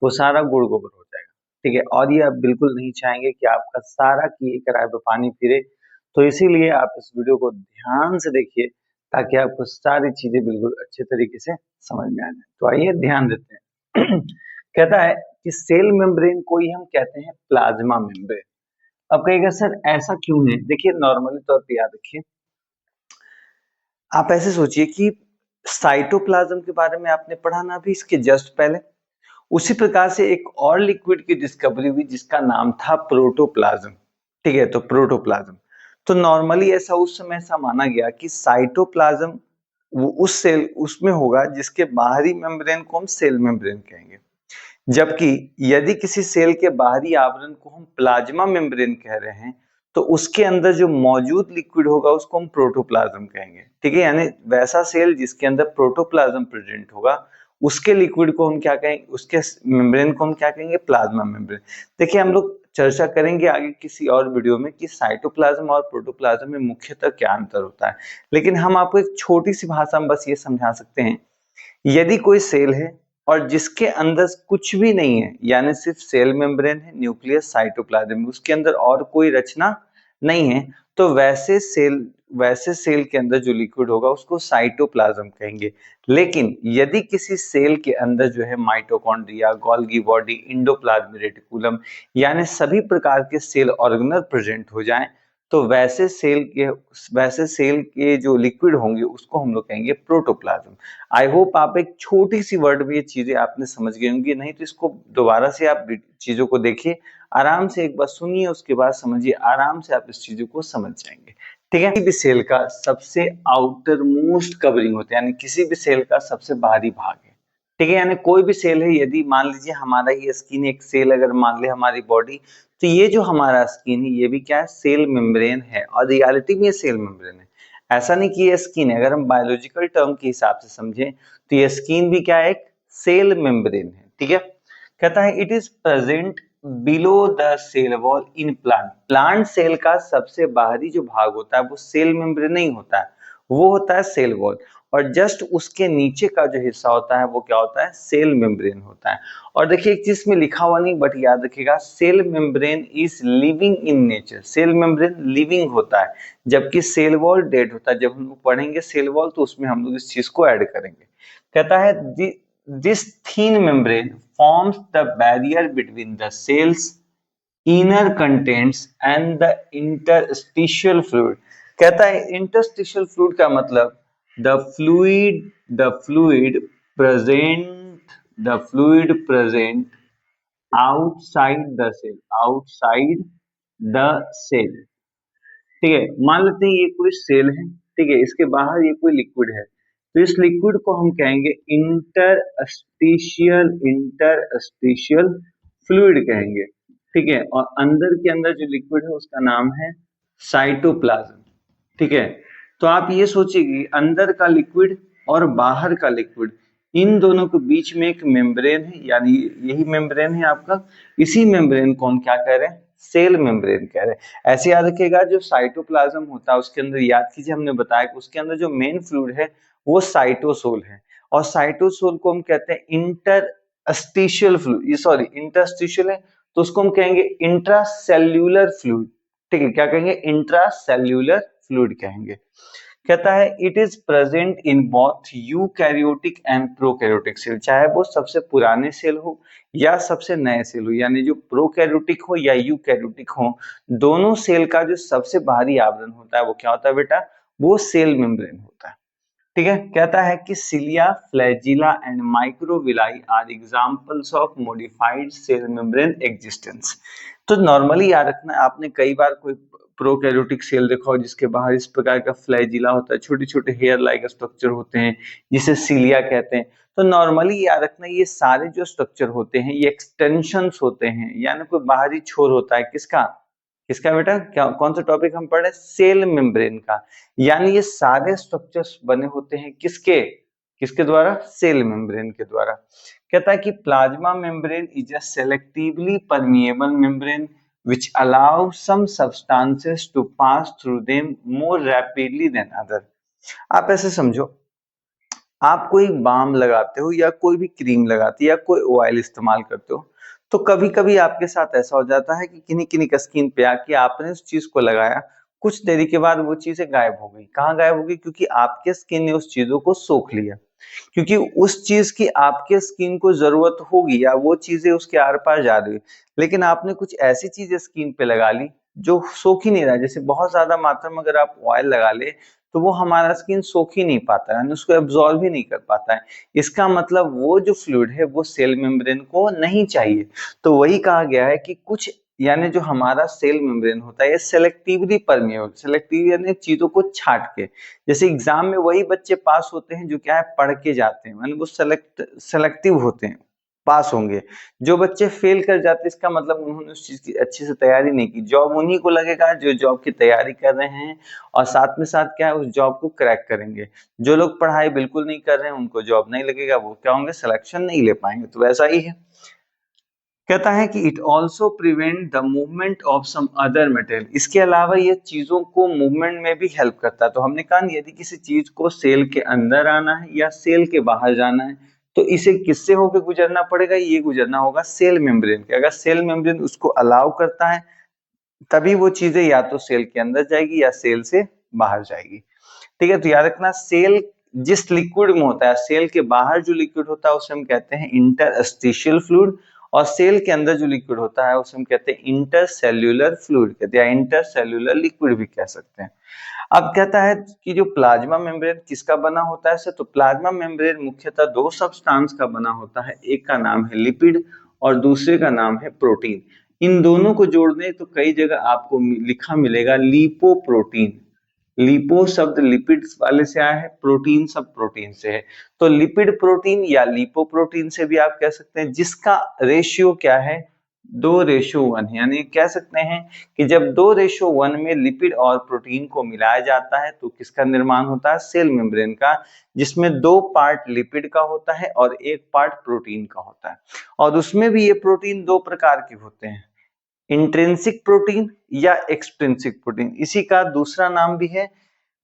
वो सारा गुड़ गोबर हो जाएगा। ठीक है, और ये आप बिल्कुल नहीं चाहेंगे कि आपका सारा किए कराए पे पानी फिरे। तो इसीलिए आप इस वीडियो को ध्यान से देखिए ताकि आपको सारी चीजें बिल्कुल अच्छे तरीके से समझ में आ जाए। तो आइए ध्यान देते हैं। कहता है कि सेल मेम्ब्रेन को ही हम कहते हैं प्लाज्मा मेम्ब्रेन। अब कहेगा सर ऐसा क्यों है? देखिए नॉर्मली तौर पे याद रखिए, आप ऐसे सोचिए कि साइटोप्लाज्म के बारे में आपने पढ़ा ना अभी इसके जस्ट पहले, उसी प्रकार से एक और लिक्विड की डिस्कवरी हुई जिसका नाम था प्रोटोप्लाज्म। ठीक है, तो प्रोटोप्लाज्म तो नॉर्मली ऐसा उस समय ऐसा माना गया कि साइटोप्लाज्म वो उस सेल उसमें होगा जिसके बाहरी मेम्ब्रेन को हम सेल मेम्ब्रेन कहेंगे, जबकि यदि किसी सेल के बाहरी आवरण को हम प्लाज्मा मेम्ब्रेन कह रहे हैं तो उसके अंदर जो मौजूद लिक्विड होगा उसको हम प्रोटोप्लाज्म कहेंगे। ठीक है, यानी वैसा सेल जिसके अंदर प्रोटोप्लाज्म प्रेजेंट होगा उसके लिक्विड को हम क्या कहेंगे, उसके मेम्ब्रेन को हम क्या कहेंगे, प्लाज्मा मेम्ब्रेन। देखिए हम लोग चर्चा करेंगे आगे किसी और वीडियो में कि साइटोप्लाज्म और प्रोटोप्लाज्म में मुख्यतः क्या अंतर होता है, लेकिन हम आपको एक छोटी सी भाषा में बस ये समझा सकते हैं। यदि कोई सेल है और जिसके अंदर कुछ भी नहीं है, यानी सिर्फ सेल मेम्ब्रेन है, न्यूक्लियस, साइटोप्लाज्म, उसके अंदर और कोई रचना नहीं है, तो वैसे सेल के अंदर जो लिक्विड होगा उसको साइटोप्लाज्म कहेंगे। लेकिन यदि किसी सेल के अंदर जो है mitochondria, Golgi body, endoplasmic reticulum यानी सभी प्रकार के सेल ऑर्गेनल प्रेजेंट हो जाएं तो वैसे सेल के जो लिक्विड होंगे उसको हम लोग कहेंगे प्रोटोप्लाज्म। आई होप आप एक छोटी सी वर्ड में ये चीजें आपने समझ गए होंगी, नहीं तो इसको दोबारा से आप चीजों को देखिए, आराम से एक बार सुनिए उसके बाद समझिए, आराम से आप इस चीजों को समझ जाएंगे। ठीक है, किसी भी सेल का सबसे आउटर मोस्ट कवरिंग होता है, यानी किसी भी सेल का सबसे बाहरी भाग है। ठीक है, यानी कोई भी सेल है, यदि मान लीजिए हमारा ये स्किन एक सेल अगर मान ले हमारी बॉडी, तो ये जो हमारा स्किन है ये भी क्या है, सेल मेम्ब्रेन है, और रियलिटी में ये सेल मेम्ब्रेन है। ऐसा नहीं कि ये स्किन है, अगर हम बायोलॉजिकल टर्म के हिसाब से समझें तो ये स्किन भी क्या है, एक सेल मेम्ब्रेन है। ठीक है, कहता है it is present below the cell wall in plant cell का सबसे बाहरी जो भाग होता है वो सेल मेम्ब्रेन नहीं होता है, वो होता है सेल वॉल, और जस्ट उसके नीचे का जो हिस्सा होता है वो क्या होता है, सेल मेम्ब्रेन होता है। और देखिए एक चीज में लिखा हुआ नहीं बट याद रखिएगा, cell membrane is living in nature, cell membrane living होता है जबकि सेल वॉल डेड होता है। जब हम लोग पढ़ेंगे सेल वॉल तो उसमें हम लोग इस चीज को ऐड करेंगे। कहता है this thin membrane forms the barrier between the cell's inner contents and the interstitial fluid। कहता है interstitial fluid का मतलब the fluid present outside the cell। ठीक है, मान लेते हैं ये कोई सेल है, ठीक है, इसके बाहर ये कोई लिक्विड है, तो इस लिक्विड को हम कहेंगे इंटरस्टिशियल फ्लूइड कहेंगे। ठीक है, और अंदर के अंदर जो लिक्विड है उसका नाम है साइटोप्लाज्म। ठीक है, तो आप ये सोचिए कि अंदर का लिक्विड और बाहर का लिक्विड, इन दोनों के बीच में एक मेम्ब्रेन है, यानी यही मेम्ब्रेन है आपका। इसी मेम्ब्रेन को हम क्या कह रहे हैं, सेल मेम्ब्रेन कह रहे हैं। ऐसे याद रखिएगा, जो साइटोप्लाज्म होता है उसके अंदर याद कीजिए, हमने बताया कि उसके अंदर जो मेन फ्लूइड है वो साइटोसोल है, और साइटोसोल को हम कहते हैं इंटरस्टिशियल फ्लूइड, ये सॉरी इंटरस्टिशियल है तो उसको हम कहेंगे इंट्रासेल्यूलर फ्लूइड। ठीक है, क्या कहेंगे? इंट्रासेल्यूलर फ्लूइड कहेंगे। कहता है it is present in both eukaryotic and prokaryotic cell, चाहे वो सबसे पुराने सेल हो या सबसे नए सेल हो, यानी जो प्रोकैरियोटिक हो या यूकैरियोटिक हो, दोनों सेल का जो सबसे बाहरी आवरण होता है वो क्या होता है बेटा? वो सेल मेम्ब्रेन होता है। ठीक है, कहता है कि cilia, flagella and microvilli are examples of modified cell membrane existence. तो नॉर्मली याद रखना, आपने कई बार कोई प्रोकैरियोटिक सेल देखा हो जिसके बाहर इस प्रकार का फ्लैजिला होता है, छोटे छोटे हेयर लाइक स्ट्रक्चर होते हैं जिसे सिलिया कहते हैं। तो नॉर्मली याद रखना, ये सारे जो स्ट्रक्चर होते हैं ये एक्सटेंशंस होते हैं, यानी कोई बाहरी छोर होता है किसका? किसका बेटा? क्या, कौन सा टॉपिक हम पढ़ रहे हैं? सेल मेम्ब्रेन का। यानी ये सारे स्ट्रक्चर्स बने होते हैं किसके? किसके द्वारा? सेल मेम्ब्रेन के द्वारा। कहता है कि plasma membrane is a selectively permeable membrane which allow some substances to pass through them more rapidly than other। आप ऐसे समझो, आप कोई बाम लगाते हो या कोई भी क्रीम लगाते हो या कोई ऑयल इस्तेमाल करते हो, तो कभी कभी आपके साथ ऐसा हो जाता है कि किन्हीं किन्हीं का स्किन पे आके आपने उस चीज को लगाया, कुछ देरी के बाद वो चीजें गायब हो गई। कहाँ गायब हो गई? क्योंकि आपके स्किन ने उस चीजों को सोख लिया, क्योंकि उस चीज की आपके स्किन को जरूरत होगी या वो चीजें उसके आर पार जा रही, लेकिन आपने कुछ ऐसी चीजें स्किन पे लगा ली जो सोख ही नहीं रहा। जैसे बहुत ज्यादा मात्रा में अगर आप ऑयल लगा ले तो वो हमारा स्किन सोख ही नहीं पाता है, उसको एब्जॉर्ब ही नहीं कर पाता है। इसका मतलब वो जो फ्लूइड है वो सेल मेम्ब्रेन को नहीं चाहिए। तो वही कहा गया है कि कुछ, यानी जो हमारा सेल मेम्ब्रेन होता है ये सेलेक्टिवली परमिएबल, सेलेक्टिव यानी चीजों को छाट के, जैसे एग्जाम में वही बच्चे पास होते हैं जो क्या है, पढ़ के जाते हैं, यानी वो सेलेक्टिव होते हैं, पास होंगे। जो बच्चे फेल कर जाते हैं इसका मतलब उन्होंने उस चीज की अच्छे से तैयारी नहीं की। जॉब उन्हीं को लगेगा जो जॉब की तैयारी कर रहे हैं और साथ में साथ क्या है, उस जॉब को क्रैक करेंगे। जो लोग पढ़ाई बिल्कुल नहीं कर रहे हैं उनको जॉब नहीं लगेगा, वो क्या होंगे, सिलेक्शन नहीं ले पाएंगे। तो वैसा ही है। कहता है कि it also prevent the movement of some other material, इसके अलावा ये चीजों को मूवमेंट में भी हेल्प करता है। तो हमने कहा यदि किसी चीज को सेल के अंदर आना है या सेल के बाहर जाना है तो इसे किससे होकर गुजरना पड़ेगा? ये गुजरना होगा सेल मेम्ब्रेन के। अगर सेल मेम्ब्रेन उसको अलाउ करता है तभी वो चीजें या तो सेल के अंदर जाएगी या सेल से बाहर जाएगी। ठीक है, तो याद रखना, सेल जिस लिक्विड में होता है, सेल के बाहर जो लिक्विड होता है उसे हम कहते हैं इंटरस्टिशियल फ्लूइड, और सेल के अंदर जो लिक्विड होता है उसे हम कहते हैं इंटरसेल्यूलर फ्लूइड कहते हैं, या इंटरसेल्यूलर लिक्विड भी कह सकते हैं। अब कहता है कि जो प्लाज्मा मेम्ब्रेन किसका बना होता है? तो प्लाज्मा मेम्ब्रेन मुख्यतः दो सब्सटेंस का बना होता है, एक का नाम है लिपिड और दूसरे का नाम है प्रोटीन। इन दोनों को जोड़ने तो कई जगह आपको लिखा मिलेगा लिपोप्रोटीन। लिपो शब्द लिपिड्स वाले से आया है, प्रोटीन सब प्रोटीन से है। तो लिपिड प्रोटीन या लिपोप्रोटीन से भी आप कह सकते हैं, जिसका रेशियो क्या है, 2:1, यानी कह सकते हैं कि जब 2:1 में लिपिड और प्रोटीन को मिलाया जाता है तो किसका निर्माण होता है? सेल मेम्ब्रेन का, जिसमें 2 पार्ट लिपिड का होता है और 1 पार्ट प्रोटीन का होता है। और उसमें भी ये प्रोटीन 2 प्रकार के होते हैं, इंट्रिंसिक प्रोटीन या एक्सट्रिंसिक प्रोटीन। इसी का दूसरा नाम भी है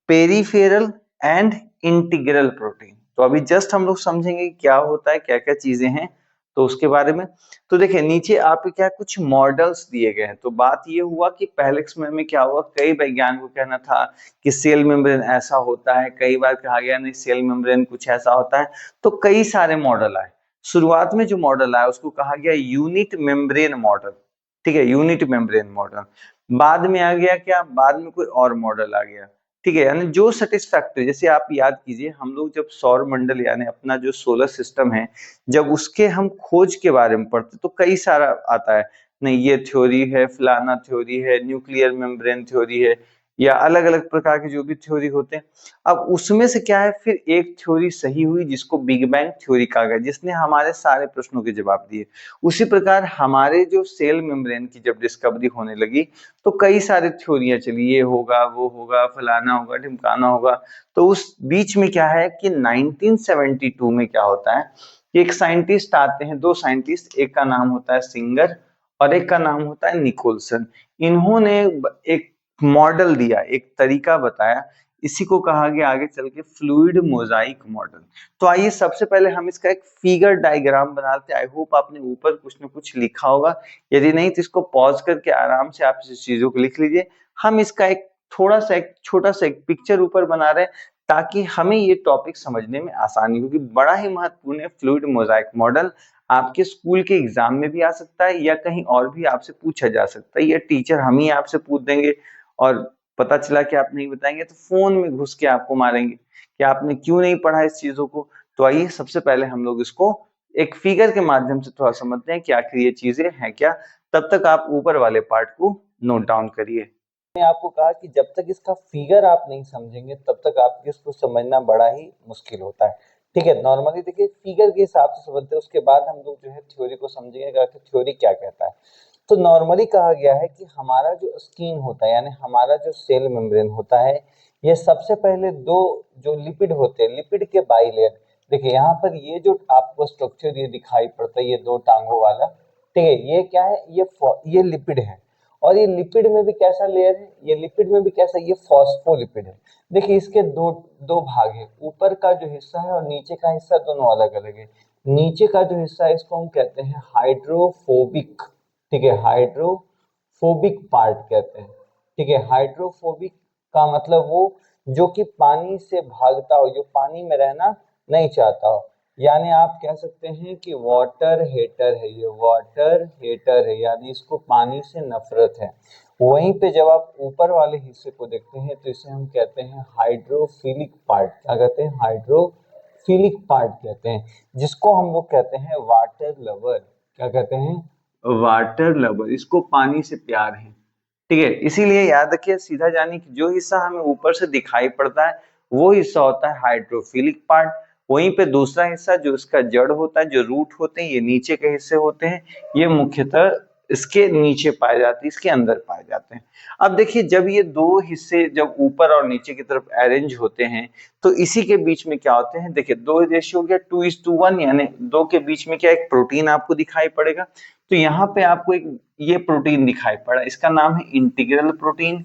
पेरिफेरल एंड इंटीग्रल प्रोटीन। तो अभी जस्ट हम लोग समझेंगे क्या होता है, क्या क्या चीजें हैं तो उसके बारे में। तो देखिए नीचे आपके क्या कुछ मॉडल्स दिए गए हैं। तो बात ये हुआ कि पहले समय में क्या हुआ, कई वैज्ञानिकों को कहना था कि सेल मेम्ब्रेन ऐसा होता है, कई बार कहा गया नहीं सेल मेम्ब्रेन कुछ ऐसा होता है, तो कई सारे मॉडल आए। शुरुआत में जो मॉडल आया उसको कहा गया यूनिट मेम्ब्रेन मॉडल। ठीक है, यूनिट मेम्ब्रेन मॉडल। बाद में आ गया क्या, बाद में कोई और मॉडल आ गया। ठीक है, यानी जो सेटिस्फैक्टरी, जैसे आप याद कीजिए हम लोग जब सौर मंडल यानी अपना जो सोलर सिस्टम है, जब उसके हम खोज के बारे में पढ़ते तो कई सारा आता है, नहीं ये थ्योरी है, फलाना थ्योरी है, न्यूक्लियर मेम्ब्रेन थ्योरी है, या अलग अलग प्रकार के जो भी थ्योरी होते हैं। अब उसमें से क्या है, फिर एक थ्योरी सही हुई जिसको बिग बैंग थ्योरी कहा गया, जिसने हमारे सारे प्रश्नों के जवाब दिए। उसी प्रकार हमारे जो सेल मेम्ब्रेन की जब डिस्कवरी होने लगी तो कई सारे थ्योरियां चली, ये होगा, वो होगा, फलाना होगा, ढिमकाना होगा। तो उस बीच में क्या है कि 1972 में क्या होता है कि एक साइंटिस्ट आते हैं, दो साइंटिस्ट, एक का नाम होता है सिंगर और एक का नाम होता है निकोलसन। इन्होंने एक मॉडल दिया, एक तरीका बताया, इसी को कहा गया आगे चल के फ्लूइड मोजाइक मॉडल। तो आइए सबसे पहले हम इसका एक फिगर डायग्राम बनाते हैं। आई होप आपने ऊपर कुछ न कुछ लिखा होगा, यदि नहीं तो इसको पॉज करके आराम से आप इस चीजों को लिख लीजिए। हम इसका एक थोड़ा सा एक छोटा सा एक पिक्चर ऊपर बना रहे हैं ताकि हमें ये टॉपिक समझने में आसानी हो, क्योंकि बड़ा ही महत्वपूर्ण है फ्लूइड मोजाइक मॉडल। आपके स्कूल के एग्जाम में भी आ सकता है या कहीं और भी आपसे पूछा जा सकता है, या टीचर हम ही आपसे पूछ देंगे और पता चला कि आप नहीं बताएंगे तो फोन में घुस के आपको मारेंगे कि आपने क्यों नहीं पढ़ा इस चीजों को। तो आइए सबसे पहले हम लोग इसको एक फिगर के माध्यम से थोड़ा समझते हैं कि आखिर ये चीजें हैं क्या। तब तक आप ऊपर वाले पार्ट को नोट डाउन करिए। मैंने आपको कहा कि जब तक इसका फिगर आप नहीं समझेंगे तब तक आपको इसको समझना बड़ा ही मुश्किल होता है। ठीक है, नॉर्मली देखिए फिगर के हिसाब से समझते हैं, उसके बाद हम लोग जो है थ्योरी को समझेंगे कि थ्योरी क्या कहता है। तो नॉर्मली कहा गया है कि हमारा जो स्किन होता है यानी हमारा जो सेल मेम्ब्रेन होता है, ये सबसे पहले दो जो लिपिड होते हैं, लिपिड के बाइलेयर। देखिए यहाँ पर ये जो आपको स्ट्रक्चर ये दिखाई पड़ता है, ये दो टांगों वाला, ठीक है, ये क्या है, ये लिपिड है। और ये लिपिड में भी कैसा लेयर है, ये लिपिड में भी कैसा, ये फॉस्फोलिपिड है। देखिए इसके दो दो भाग है, ऊपर का जो हिस्सा है और नीचे का हिस्सा, दोनों अलग अलग है। नीचे का जो हिस्सा है इसको हम कहते हैं हाइड्रोफोबिक, ठीक है, हाइड्रोफोबिक पार्ट कहते हैं। ठीक है, हाइड्रोफोबिक का मतलब वो जो कि पानी से भागता हो, जो पानी में रहना नहीं चाहता हो, यानी आप कह सकते हैं कि वाटर हेटर है, ये वाटर हेटर है, यानी इसको पानी से नफरत है। वहीं पे जब आप ऊपर वाले हिस्से को देखते हैं तो इसे हम कहते हैं हाइड्रोफिलिक पार्ट। क्या कहते हैं, हाइड्रोफिलिक पार्ट कहते हैं, जिसको हम लोग कहते हैं वाटर लवर। क्या कहते हैं, वाटर लवर, इसको पानी से प्यार है। ठीक है, इसीलिए याद रखिए सीधा जाने की जो हिस्सा हमें ऊपर से दिखाई पड़ता है वो हिस्सा होता है हाइड्रोफिलिक पार्ट। वहीं पे दूसरा हिस्सा जो इसका जड़ होता है, जो रूट होते हैं, ये नीचे के हिस्से होते हैं, ये मुख्यतः इसके नीचे पाए जाते हैं, इसके अंदर पाए जाते हैं। अब देखिए जब ये दो हिस्से जब ऊपर और नीचे की तरफ अरेंज होते हैं तो इसी के बीच में क्या होते हैं, देखिए दो रेशियो हो गया 2:1, यानी दो के बीच में क्या एक प्रोटीन आपको दिखाई पड़ेगा। तो यहाँ पे आपको एक ये प्रोटीन दिखाई पड़ा, इसका नाम है इंटीग्रल प्रोटीन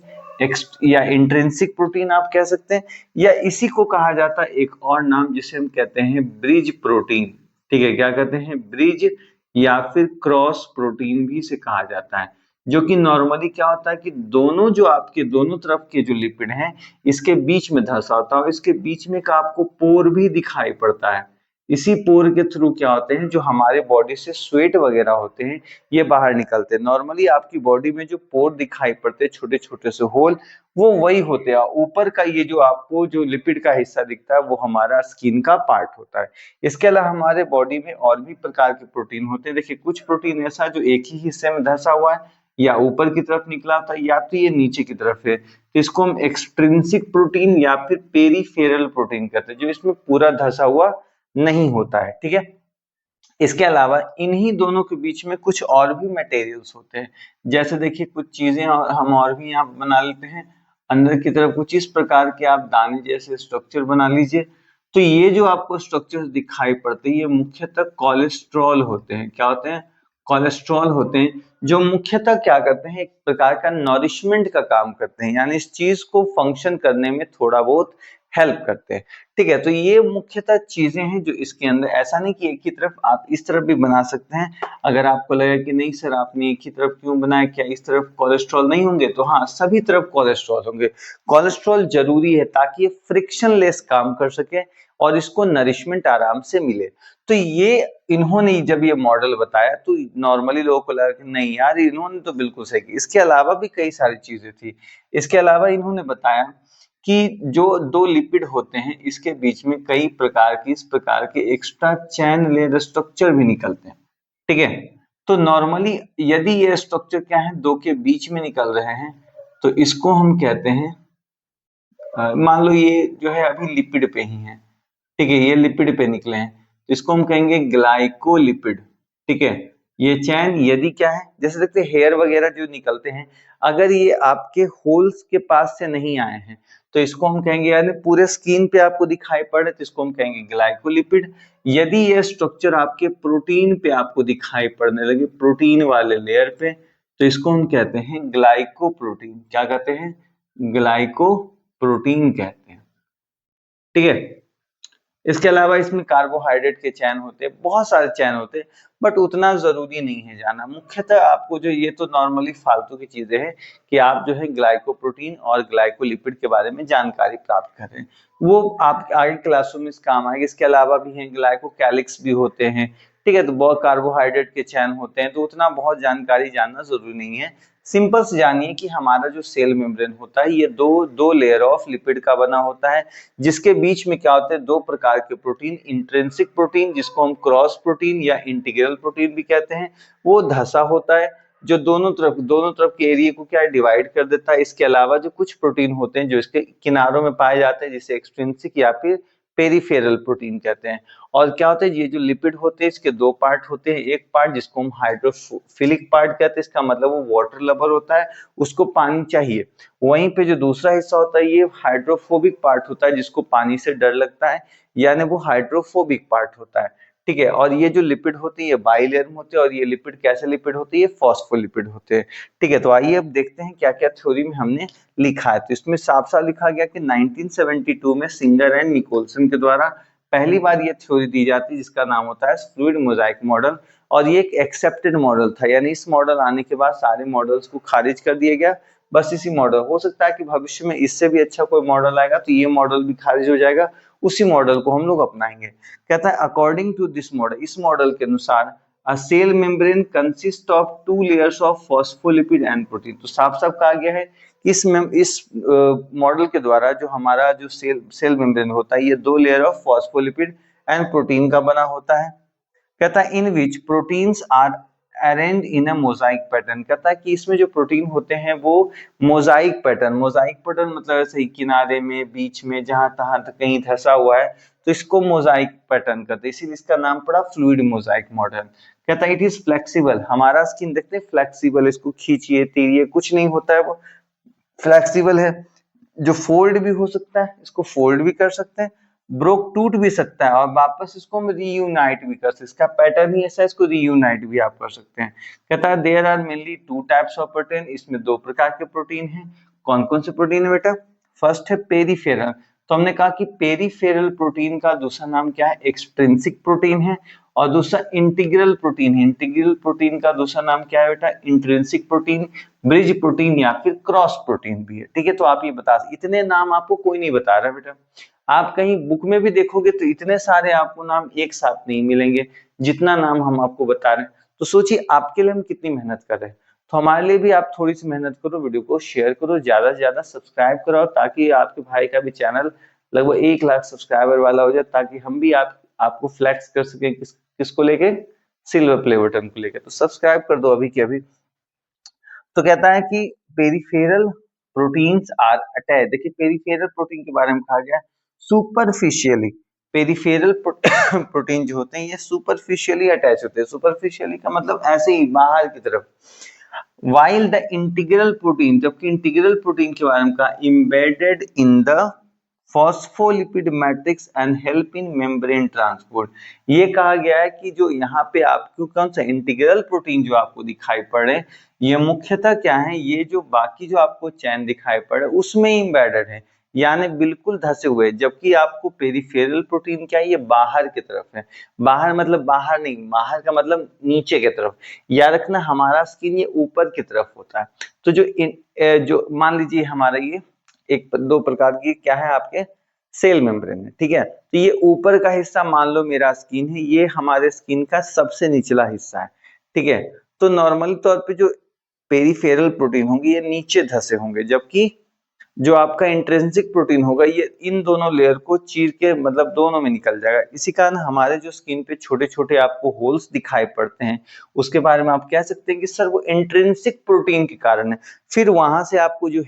या इंट्रिंसिक प्रोटीन आप कह सकते हैं, या इसी को कहा जाता है एक और नाम जिसे हम कहते हैं ब्रिज प्रोटीन। ठीक है, क्या कहते हैं, ब्रिज या फिर क्रॉस प्रोटीन भी इसे कहा जाता है। जो कि नॉर्मली क्या होता है कि दोनों जो आपके दोनों तरफ के जो लिपिड हैं इसके बीच में धंसा होता है और इसके बीच में का आपको पोर भी दिखाई पड़ता है। इसी पोर के थ्रू क्या होते हैं, जो हमारे बॉडी से स्वेट वगैरह होते हैं ये बाहर निकलते हैं। नॉर्मली आपकी बॉडी में जो पोर दिखाई पड़ते हैं, छोटे छोटे से होल, वो वही होते हैं। ऊपर का ये जो आपको जो लिपिड का हिस्सा दिखता है वो हमारा स्किन का पार्ट होता है। इसके अलावा हमारे बॉडी में और भी प्रकार के प्रोटीन होते हैं। देखिए कुछ प्रोटीन ऐसा जो एक ही हिस्से में धंसा हुआ है, या ऊपर की तरफ निकला था, या तो ये नीचे की तरफ है, तो इसको हम एक्सट्रिंसिक प्रोटीन या फिर पेरिफेरल प्रोटीन कहते हैं, जो इसमें पूरा धंसा हुआ नहीं होता है। ठीक है, इसके अलावा इन्हीं दोनों के बीच में कुछ और भी मटेरियल्स होते हैं। जैसे देखिए कुछ चीजें और हम और भी यहाँ बना लेते हैं। अंदर की तरफ कुछ इस प्रकार के आप दाने जैसे स्ट्रक्चर बना लीजिए। तो ये जो आपको स्ट्रक्चर दिखाई पड़ते हैं ये मुख्यतः कोलेस्ट्रॉल होते हैं। क्या होते हैं, कोलेस्ट्रॉल होते हैं, जो मुख्यतः क्या करते हैं, एक प्रकार का नॉरिशमेंट का काम करते हैं, यानी इस चीज को फंक्शन करने में थोड़ा बहुत हेल्प करते हैं। ठीक है, तो ये मुख्यतः चीजें हैं जो इसके अंदर, ऐसा नहीं कि एक ही तरफ, आप इस तरफ भी बना सकते हैं। अगर आपको लगे कि नहीं सर आपने एक ही तरफ क्यों बनाया, क्या इस तरफ कोलेस्ट्रॉल नहीं होंगे, तो हाँ सभी तरफ कोलेस्ट्रॉल होंगे। कोलेस्ट्रॉल जरूरी है ताकि ये फ्रिक्शनलेस काम कर सके और इसको नरिशमेंट आराम से मिले। तो ये इन्होंने जब ये मॉडल बताया तो नॉर्मली लोगों को लगा कि नहीं यार इन्होंने तो बिल्कुल सही की। इसके अलावा भी कई सारी चीजें थी। इसके अलावा इन्होंने बताया कि जो दो लिपिड होते हैं इसके बीच में कई प्रकार की इस प्रकार के एक्स्ट्रा चैन लेयर स्ट्रक्चर भी निकलते हैं। ठीक है, तो नॉर्मली यदि ये स्ट्रक्चर क्या है, दो के बीच में निकल रहे हैं तो इसको हम कहते हैं, मान लो ये जो है अभी लिपिड पे ही है। ठीक है, ये लिपिड पे निकले हैं तो इसको हम कहेंगे ग्लाइकोलिपिड। ठीक है, ये चैन यदि क्या है, जैसे देखते हैं हेयर वगैरह जो निकलते हैं, अगर ये आपके होल्स के पास से नहीं आए हैं तो इसको हम कहेंगे, यानी पूरे स्किन पे आपको दिखाई पड़े तो इसको हम कहेंगे ग्लाइकोलिपिड। यदि ये स्ट्रक्चर आपके प्रोटीन पे आपको दिखाई पड़ने लगे, प्रोटीन वाले लेयर पे, तो इसको हम कहते हैं ग्लाइकोप्रोटीन। क्या कहते हैं? ग्लाइकोप्रोटीन कहते हैं। ठीक है। इसके अलावा इसमें कार्बोहाइड्रेट के चैन होते हैं, बहुत सारे चैन होते हैं, बट उतना जरूरी नहीं है जाना। मुख्यतः आपको जो ये तो नॉर्मली फालतू की चीजें हैं कि आप जो है ग्लाइकोप्रोटीन और ग्लाइकोलिपिड के बारे में जानकारी प्राप्त करें, वो आप आगे क्लासों में काम आएगी। इसके अलावा भी हैं ग्लाइकोकैलिक्स भी होते हैं। ठीक है, तो बहुत कार्बोहाइड्रेट के चैन होते हैं, तो उतना बहुत जानकारी जानना जरूरी नहीं है। सिंपल से जानिए कि हमारा जो सेल मेम्ब्रेन होता है ये दो दो लेयर ऑफ लिपिड का बना होता है, जिसके बीच में क्या होते हैं, दो प्रकार के प्रोटीन, इंट्रिंसिक प्रोटीन जिसको हम क्रॉस प्रोटीन या इंटीग्रल प्रोटीन भी कहते हैं, वो धसा होता है जो दोनों तरफ के एरिया को क्या डिवाइड कर देता है। इसके अलावा जो कुछ प्रोटीन होते हैं जो इसके किनारों में पाए जाते हैं, जिसे एक्सट्रिंसिक या फिर पेरिफेरल प्रोटीन कहते हैं। और क्या होता है, ये जो लिपिड होते हैं इसके दो पार्ट होते हैं। एक पार्ट जिसको हम हाइड्रोफिलिक पार्ट कहते हैं, इसका मतलब वो वाटर लवर होता है, उसको पानी चाहिए। वहीं पे जो दूसरा हिस्सा होता है ये हाइड्रोफोबिक पार्ट होता है, जिसको पानी से डर लगता है, यानी वो हाइड्रोफोबिक पार्ट होता है। ठीक है, और ये जो लिपिड होते हैं ये बाइलेयर में होते हैं, और ये लिपिड कैसे लिपिड होते हैं, ये फॉस्फोलिपिड होते हैं। ठीक है, तो आइए अब देखते हैं क्या क्या थ्योरी में हमने लिखा है। तो इसमें साफ साफ लिखा गया कि 1972 में सिंगर एंड निकोलसन के द्वारा पहली बार ये थ्योरी दी जाती है, जिसका नाम होता है फ्लूइड मोजाइक मॉडल। और ये एक एक्सेप्टेड मॉडल था, यानी इस मॉडल आने के बाद सारे मॉडल्स को खारिज कर दिया गया। बस इसी मॉडल, हो सकता है कि भविष्य में इससे भी अच्छा कोई मॉडल आएगा तो ये मॉडल भी खारिज हो जाएगा, उसी मॉडल को हम लोग अपनाएंगे। कहता है अकॉर्डिंग टू दिस मॉडल, इस मॉडल के अनुसार a cell membrane consist of two layers of phospholipid and protein. तो साफ साफ कहा गया है कि इस मॉडल के द्वारा जो हमारा जो सेल मेम्ब्रेन होता है ये दो layer of phospholipid and protein का बना होता है। कहता है in which proteins are arrange in a mosaic pattern. कहता है कि इसमें जो प्रोटीन होते हैं वो मोजाइक पैटर्न मतलब ऐसे ही किनारे में, बीच में, जहां तहां कहीं धसा हुआ है, तो इसको मोजाइक पैटर्न कहते हैं, इसीलिए इसका नाम पड़ा फ्लूइड मोजाइक मॉडल। कहता है इट इज फ्लेक्सिबल, हमारा स्किन देखते हैं फ्लेक्सिबल, इसको खींचिए तीरिए कुछ नहीं होता है, वो फ्लेक्सिबल है। जो फोल्ड भी हो सकता है, इसको फोल्ड भी कर सकते हैं, ब्रोक टूट भी सकता है, और वापस इसको हम रीयूनाइट भी कर सकते हैं। इसका पैटर्न ही ऐसा है, इसको रीयूनाइट भी आप कर सकते हैं। कहता है there are mainly two types of protein, इसमें दो प्रकार के प्रोटीन हैं। कौन कौन से प्रोटीन है बेटा? फर्स्ट है पेरीफेरल। तो हमने कहा कि पेरीफेरल प्रोटीन का दूसरा नाम क्या है? एक्सट्रिंसिक प्रोटीन है। और दूसरा इंटीग्रल प्रोटीन है। इंटीग्रल प्रोटीन का दूसरा नाम क्या है बेटा? इंट्रिंसिक प्रोटीन, ब्रिज प्रोटीन या फिर क्रॉस प्रोटीन भी है। ठीक है, तो आप ये बता, इतने नाम आपको कोई नहीं बता रहा बेटा। आप कहीं बुक में भी देखोगे तो इतने सारे आपको नाम एक साथ नहीं मिलेंगे जितना नाम हम आपको बता रहे हैं। तो सोचिए आपके लिए हम कितनी मेहनत कर रहे हैं। तो हमारे लिए भी आप थोड़ी सी मेहनत करो, वीडियो को शेयर करो, ज्यादा से ज्यादा सब्सक्राइब करो, ताकि आपके भाई का भी चैनल लगभग 1 लाख सब्सक्राइबर वाला हो जाए, ताकि हम भी आपको फ्लैक्स कर सके किसको लेके? सिल्वर प्ले बटन को लेके। तो सब्सक्राइब कर दो अभी के अभी। तो कहता है कि पेरिफेरल प्रोटीन्स आर अटैच। देखिए पेरिफेरल प्रोटीन के बारे में कहा गया सुपरफिशियली। पेरिफेरल प्रोटीन जो होते हैं ये सुपरफिशियली अटैच होते हैं। सुपरफिशियली का मतलब ऐसे ही बाहर की तरफ। वाइल द इंटीग्रल प्रोटीन, जबकि इंटीग्रल प्रोटीन के बारे में कहा embedded in the phospholipid matrix and help in membrane transport. ये कहा गया है कि जो यहाँ पे आपको कौन सा इंटीग्रल प्रोटीन जो आपको दिखाई पड़े, ये मुख्यतः क्या है, ये जो बाकी जो आपको चैन दिखाई पड़े उसमें इम्बेडेड है, यानी बिल्कुल धसे हुए। जबकि आपको पेरिफेरल प्रोटीन क्या है, ये बाहर की तरफ है। बाहर मतलब बाहर नहीं, बाहर का मतलब नीचे की तरफ। याद रखना हमारा स्किन ये ऊपर की तरफ होता है। तो जो मान लीजिए हमारा ये एक दो प्रकार की क्या है आपके सेल मेम्ब्रेन है। ठीक है, तो ये ऊपर का हिस्सा मान लो मेरा स्किन है, ये हमारे स्किन का सबसे निचला हिस्सा है। ठीक है, तो नॉर्मली तौर पे जो पेरिफेरल प्रोटीन होंगे ये नीचे धसे होंगे, जबकि जो आपका इंट्रिंसिक प्रोटीन होगा ये इन दोनों लेयर को चीर के मतलब दोनों में निकल जाएगा। इसी कारण हमारे जो स्किन पे छोटे छोटे आपको होल्स दिखाई पड़ते हैं, उसके बारे में आप कह सकते हैं कि सर वो इंट्रिंसिक प्रोटीन के कारण है। फिर वहां से आपको जो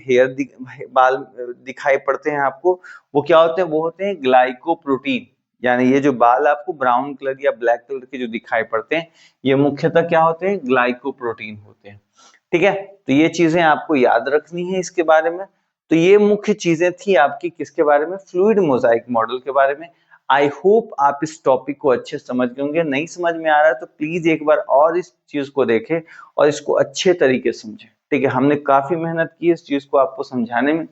बाल दिखाई पड़ते हैं आपको, वो क्या होते हैं? वो होते हैं ग्लाइकोप्रोटीन। यानी ये जो बाल आपको ब्राउन कलर या ब्लैक कलर के जो दिखाई पड़ते हैं, ये मुख्यतः क्या होते हैं, ग्लाइकोप्रोटीन होते हैं। ठीक है, तो ये चीजें आपको याद रखनी है इसके बारे में। तो ये मुख्य चीजें थी आपकी किसके बारे में, फ्लूइड मोजाइक मॉडल के बारे में। आई होप आप इस टॉपिक को अच्छे समझ गए होंगे। नहीं समझ में आ रहा है तो प्लीज एक बार और इस चीज को देखें और इसको अच्छे तरीके से समझें। ठीक है, हमने काफी मेहनत की इस चीज को आपको समझाने में।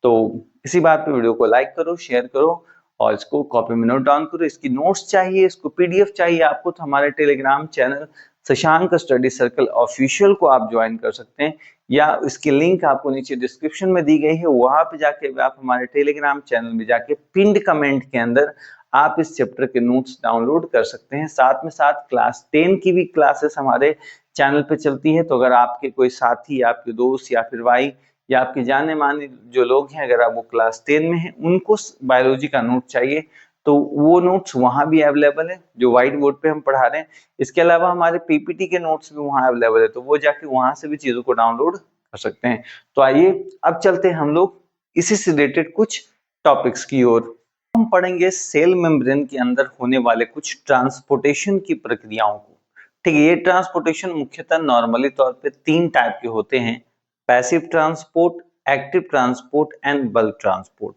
तो इसी बात पे वीडियो को लाइक करो, शेयर करो और इसको कॉपी में नोट डाउन करो। इसकी नोट्स चाहिए, इसको पीडीएफ चाहिए आपको, तो हमारे Telegram channel Shashank study circle official को आप ज्वाइन कर सकते हैं, या इसकी लिंक आपको नीचे डिस्क्रिप्शन में दी गई है। वहां पे जाके आप हमारे टेलीग्राम चैनल में जाके पिंड कमेंट के अंदर आप इस चैप्टर के नोट्स डाउनलोड कर सकते हैं। साथ में साथ क्लास 10 की भी क्लासेस हमारे चैनल पे चलती है। तो अगर आपके कोई साथी, आपके दोस्त या फिर भाई या आपके जाने माने जो लोग हैं, अगर आप वो क्लास 10 में हैं, उनको बायोलॉजी का नोट चाहिए तो वो नोट्स वहां भी अवेलेबल है जो व्हाइट बोर्ड पे हम पढ़ा रहे हैं। इसके अलावा हमारे पीपीटी के नोट्स भी वहां अवेलेबल है, तो वो जाके वहां से भी चीजों को डाउनलोड कर सकते हैं। तो आइए अब चलते हैं हम लोग इसी से रिलेटेड कुछ टॉपिक्स की ओर। हम पढ़ेंगे सेल मेम्ब्रेन के अंदर होने वाले कुछ ट्रांसपोर्टेशन की प्रक्रियाओं को। ठीक है, ये ट्रांसपोर्टेशन मुख्यतः नॉर्मली तौर पे 3 टाइप के होते हैं, passive transport, active transport and bulk transport.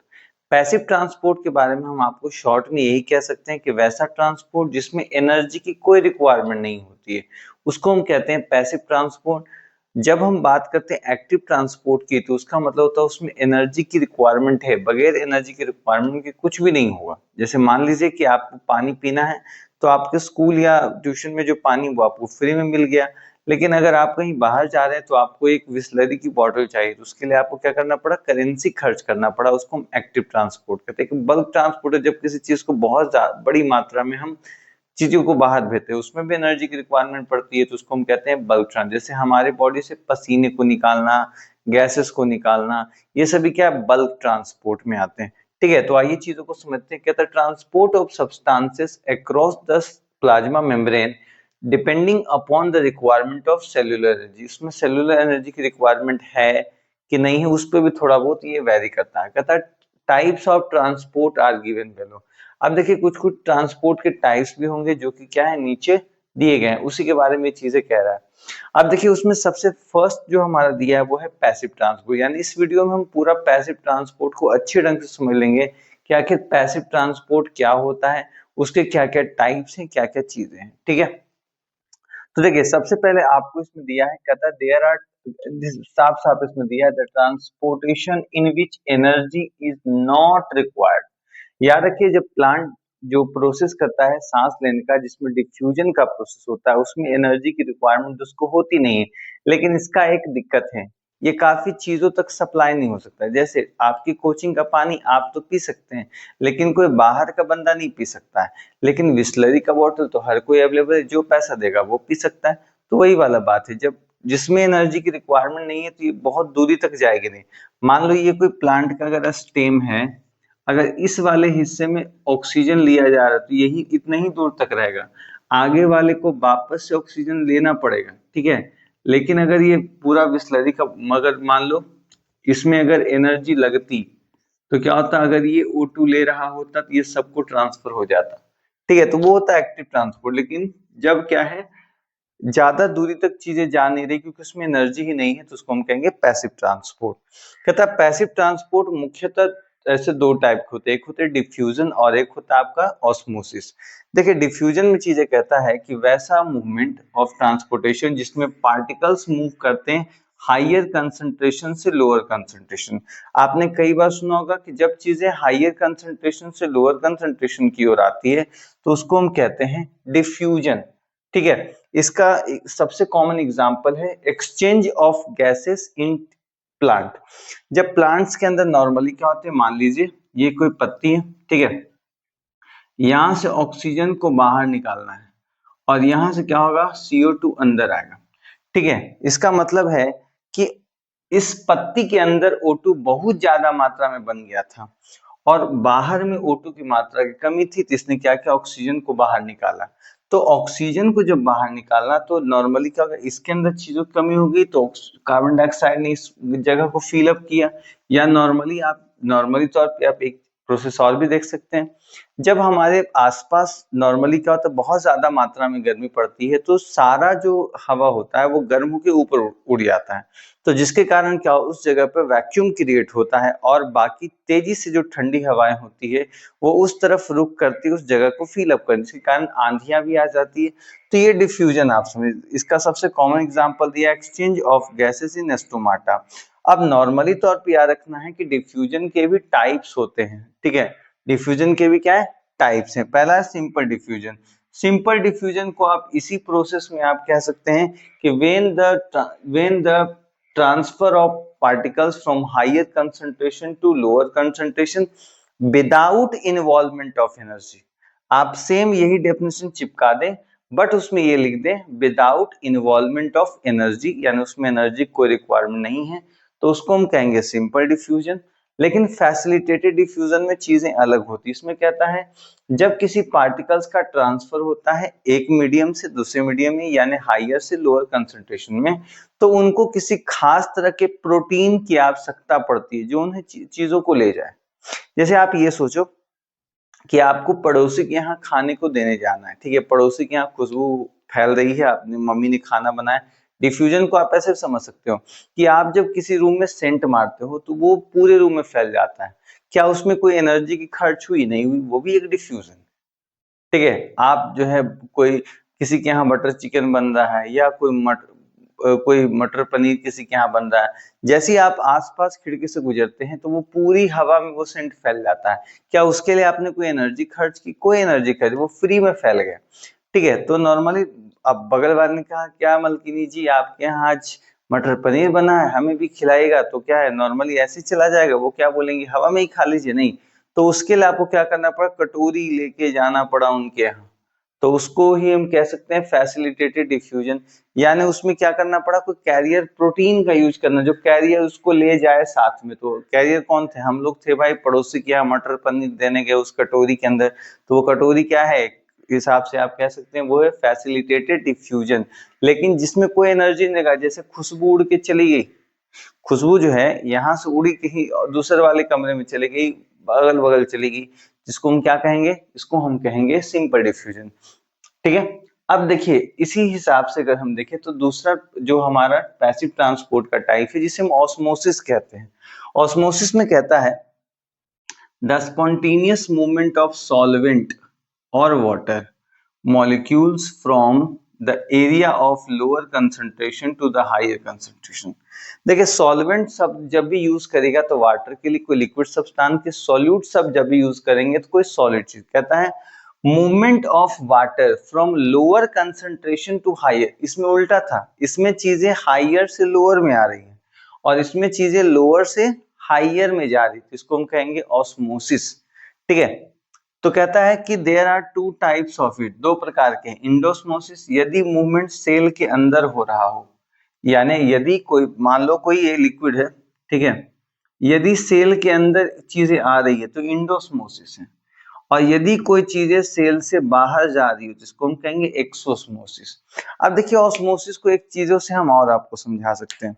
Passive transport के बारे में हम आपको शॉर्ट में यही कह सकते हैं कि वैसा ट्रांसपोर्ट जिसमें एनर्जी की कोई रिक्वायरमेंट नहीं होती है, उसको हम कहते हैं पैसिव ट्रांसपोर्ट। जब हम बात करते हैं एक्टिव ट्रांसपोर्ट की, तो उसका मतलब होता है उसमें एनर्जी की रिक्वायरमेंट है, बगैर एनर्जी की रिक्वायरमेंट के कुछ भी नहीं होगा। जैसे मान लीजिए कि आपको पानी पीना है, तो आपके स्कूल या ट्यूशन में जो पानी वो आपको फ्री में मिल गया, लेकिन अगर आप कहीं बाहर जा रहे हैं तो आपको एक बिसलरी की बॉटल चाहिए, तो उसके लिए आपको क्या करना पड़ा, करेंसी खर्च करना पड़ा। उसको हम एक्टिव ट्रांसपोर्ट कहते हैं। बल्क ट्रांसपोर्ट है जब किसी चीज को बहुत बड़ी मात्रा में हम चीजों को बाहर भेजते हैं, उसमें भी एनर्जी की रिक्वायरमेंट पड़ती है, तो उसको हम कहते हैं बल्क ट्रांस। जैसे हमारे बॉडी से पसीने को निकालना, गैसेस को निकालना, ये सभी क्या बल्क ट्रांसपोर्ट में आते हैं। ठीक है, तो आइए चीजों को समझते हैं। कहता है transport of substances across the plasma membrane depending upon the requirement of cellular energy. उसमें सेल्यूलर एनर्जी की रिक्वायरमेंट है कि नहीं है, उस पर भी थोड़ा बहुत ये वेरी करता है। कहता है types of transport are given below. अब देखिए कुछ कुछ ट्रांसपोर्ट के टाइप्स भी होंगे जो कि क्या है, नीचे दिए गए हैं, उसी के बारे में चीजें कह रहा है। अब देखिए उसमें सबसे फर्स्ट जो हमारा दिया है वो है पैसिव ट्रांसपोर्ट। यानी इस वीडियो में हम पूरा पैसिव ट्रांसपोर्ट को अच्छे ढंग से समझ लेंगे कि आखिर पैसिव ट्रांसपोर्ट क्या होता है, उसके क्या क्या टाइप्स हैं, क्या क्या चीजें हैं। ठीक है, तो देखिए सबसे पहले आपको इसमें दिया है, कहता है देयर आर, साफ साफ इसमें दिया है the transportation in which energy is not required. याद रखिए जब प्लांट जो प्रोसेस करता है सांस लेने का, जिसमें डिफ्यूजन का प्रोसेस होता है, उसमें एनर्जी की रिक्वायरमेंट उसको होती नहीं है। लेकिन इसका एक दिक्कत है, ये काफी चीजों तक सप्लाई नहीं हो सकता है। जैसे आपकी कोचिंग का पानी आप तो पी सकते हैं, लेकिन कोई बाहर का बंदा नहीं पी सकता है। लेकिन बिसलरी का बोतल तो हर कोई अवेलेबल है, जो पैसा देगा वो पी सकता है। तो वही वाला बात है, जब जिसमें एनर्जी की रिक्वायरमेंट नहीं है तो ये बहुत दूरी तक जाएगी नहीं। मान लो ये कोई प्लांट का अगर स्टेम है, अगर इस वाले हिस्से में ऑक्सीजन लिया जा रहा है तो यही इतना ही दूर तक रहेगा, आगे वाले को वापस से ऑक्सीजन लेना पड़ेगा। ठीक है, लेकिन अगर ये पूरा बिसलरी का, मगर मान लो इसमें अगर एनर्जी लगती तो क्या होता, अगर ये O2 ले रहा होता तो ये सबको ट्रांसफर हो जाता। ठीक है, तो वो होता है एक्टिव ट्रांसपोर्ट। लेकिन जब क्या है, ज्यादा दूरी तक चीजें जा नहीं रही क्योंकि उसमें एनर्जी ही नहीं है, तो उसको हम कहेंगे पैसिव ट्रांसपोर्ट। कहता है पैसिव ट्रांसपोर्ट मुख्यतः ऐसे 2 टाइप के होते हैं, एक होते हैं डिफ्यूजन और एक होता है आपका ऑस्मोसिस। देखिए डिफ्यूजन में चीजें कहता है कि वैसा मूवमेंट ऑफ ट्रांसपोर्टेशन जिसमें पार्टिकल्स मूव करते हैं हाइयर कंसंट्रेशन से लोअर कंसंट्रेशन। आपने कई बार सुना होगा कि जब चीजें हाइयर कंसंट्रेशन से लोअर कंसंट्रेशन की ओर आती है तो उसको हम कहते हैं डिफ्यूजन। ठीक है, इसका सबसे कॉमन एग्जांपल है exchange of gases in plant. जब प्लांट्स के अंदर नॉर्मली क्या होते हैं, मान लीजिए ये कोई पत्ती है, ठीक है, यहां से ऑक्सीजन को बाहर निकालना है और यहां से क्या होगा, CO2 अंदर आएगा। ठीक है, इसका मतलब है कि इस पत्ती के अंदर O2 बहुत ज्यादा मात्रा में बन गया था और बाहर में O2 की मात्रा की कमी थी, तो इसने क्या किया, ऑक्सीजन को बाहर निकाला। तो ऑक्सीजन को जब बाहर निकालना तो नॉर्मली क्या होगा, इसके अंदर चीजों की कमी होगी तो कार्बन डाइऑक्साइड ने इस जगह को फिल अप किया। या नॉर्मली तौर पे आप एक प्रोसेस और भी देख सकते हैं। जब हमारे आसपास नॉर्मली क्या होता है, बहुत ज्यादा मात्रा में गर्मी पड़ती है तो सारा जो हवा होता है वो गर्म होकर ऊपर उड़ जाता है, तो जिसके कारण क्या उस जगह पर वैक्यूम क्रिएट होता है और बाकी तेजी से जो ठंडी हवाएं होती है वो उस तरफ रुख करती है, उस जगह को फिल अप करने के कारण आंधियां भी आ जाती है। तो ये डिफ्यूजन आप समझ, इसका सबसे कॉमन एग्जांपल दिया exchange of gases in stomata. अब नॉर्मली तौर पे याद रखना है कि डिफ्यूजन के भी टाइप्स होते हैं, ठीक है। डिफ्यूजन के भी क्या है, टाइप्स हैं। पहला है सिंपल डिफ्यूजन। सिंपल डिफ्यूजन को आप इसी प्रोसेस में आप कह सकते हैं कि when the transfer of particles from higher concentration to lower concentration without involvement of energy. आप सेम यही डेफिनेशन चिपका दें, बट उसमें ये लिख दें विदाउट इन्वॉल्वमेंट ऑफ एनर्जी, यानी उसमें एनर्जी कोई रिक्वायरमेंट नहीं है, तो उसको हम कहेंगे सिंपल डिफ्यूजन। लेकिन फैसिलिटेटेड डिफ्यूजन में चीजें अलग होती है। इसमें कहता है जब किसी पार्टिकल्स का ट्रांसफर होता है एक मीडियम से दूसरे मीडियम में, यानी हायर से लोअर कंसंट्रेशन में, तो उनको किसी खास तरह के प्रोटीन की आवश्यकता पड़ती है जो उन्हें चीजों को ले जाए। जैसे आप ये सोचो कि आपको पड़ोसी के यहाँ खाने को देने जाना है, ठीक है। पड़ोसी के यहाँ खुशबू फैल रही है, आपने मम्मी ने खाना बनाया। डिफ्यूजन को आप ऐसे समझ सकते हो कि आप जब किसी रूम में सेंट मारते हो तो वो पूरे रूम में फैल जाता है। क्या उसमें कोई एनर्जी की खर्च हुई? नहीं हुई, वो भी एक डिफ्यूजन, ठीक है। आप जो है कोई किसी के यहाँ बटर चिकन बन रहा है या कोई मटर पनीर किसी के यहाँ बन रहा है, जैसे ही आप आसपास खिड़की से गुजरते हैं तो वो पूरी हवा में वो सेंट फैल जाता है। क्या उसके लिए आपने कोई एनर्जी खर्च की? कोई एनर्जी खर्च, वो फ्री में फैल गया, ठीक है। तो नॉर्मली अब बगल वाले ने कहा क्या मलकिनी जी आपके यहाँ आज मटर पनीर बना है, हमें भी खिलाएगा? तो क्या है, नॉर्मली ऐसे ही चला जाएगा? वो क्या बोलेंगे, हवा में ही खा लीजिए। नहीं, तो उसके लिए आपको क्या करना पड़ा, कटोरी लेके जाना पड़ा उनके यहाँ। तो उसको ही हम कह सकते हैं फैसिलिटेटेड डिफ्यूजन, यानी उसमें क्या करना पड़ा, कोई कैरियर प्रोटीन का यूज करना जो कैरियर उसको ले जाए साथ में। तो कैरियर कौन थे, हम लोग थे भाई। पड़ोसी के यहाँ मटर पनीर देने गए उस कटोरी के अंदर, तो वो कटोरी क्या है, हिसाब से आप कह सकते हैं वो है फैसिलिटेटेड डिफ्यूजन। लेकिन जिसमें कोई एनर्जी नहीं लगा, जैसे खुशबू उड़ के चली गई, खुशबू जो है यहाँ से उड़ी कहीं दूसरे वाले कमरे में चली गई, बगल बगल चली गई, जिसको हम क्या कहेंगे, इसको हम कहेंगे सिंपल डिफ्यूजन, ठीक है। अब देखिए इसी हिसाब से अगर हम देखें तो दूसरा जो हमारा पैसिव ट्रांसपोर्ट का टाइप है जिसे हम ऑस्मोसिस कहते हैं। ऑस्मोसिस में कहता है the spontaneous movement of solvent और water molecules from the area of lower concentration to the higher concentration। देखिए सॉल्वेंट शब्द जब भी यूज करेगा तो वाटर के लिए कोई लिक्विड सब्सटेंस के, सॉल्यूट शब्द जब भी यूज करेंगे तो कोई सॉलिड चीज। कहता है movement of water from lower concentration to higher. इसमें उल्टा था, इसमें चीजें हायर से लोअर में आ रही हैं और इसमें चीजें लोअर से हायर में जा रही थी, इसको हम कहेंगे ऑस्मोसिस, ठीक है। तो कहता है कि there are two types of it, दो प्रकार के। इंडोस्मोसिस, यदि मूवमेंट सेल के अंदर हो रहा हो, यानी यदि कोई मान लो कोई ये लिक्विड है, ठीक है, यदि सेल के अंदर चीजें आ रही है तो इंडोस्मोसिस है। और यदि कोई चीजें सेल से बाहर जा रही हो जिसको हम कहेंगे एक्सोस्मोसिस। अब देखिए ऑस्मोसिस को एक चीजों से हम और आपको समझा सकते हैं,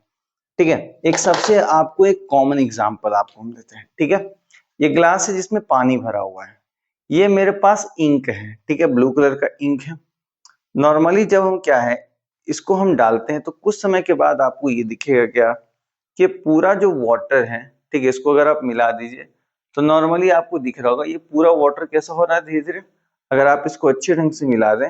ठीक है। एक सबसे आपको एक कॉमन एग्जांपल आपको हम देते हैं, ठीक है। ये ग्लास है जिसमें पानी भरा हुआ है, ये मेरे पास इंक है, ठीक है, ब्लू कलर का इंक है। नॉर्मली जब हम क्या है इसको हम डालते हैं तो कुछ समय के बाद आपको ये दिखेगा क्या कि पूरा जो वाटर है, ठीक है, इसको अगर आप मिला दीजिए तो नॉर्मली आपको दिख रहा होगा ये पूरा वाटर कैसा हो रहा है धीरे धीरे। अगर आप इसको अच्छे ढंग से मिला दें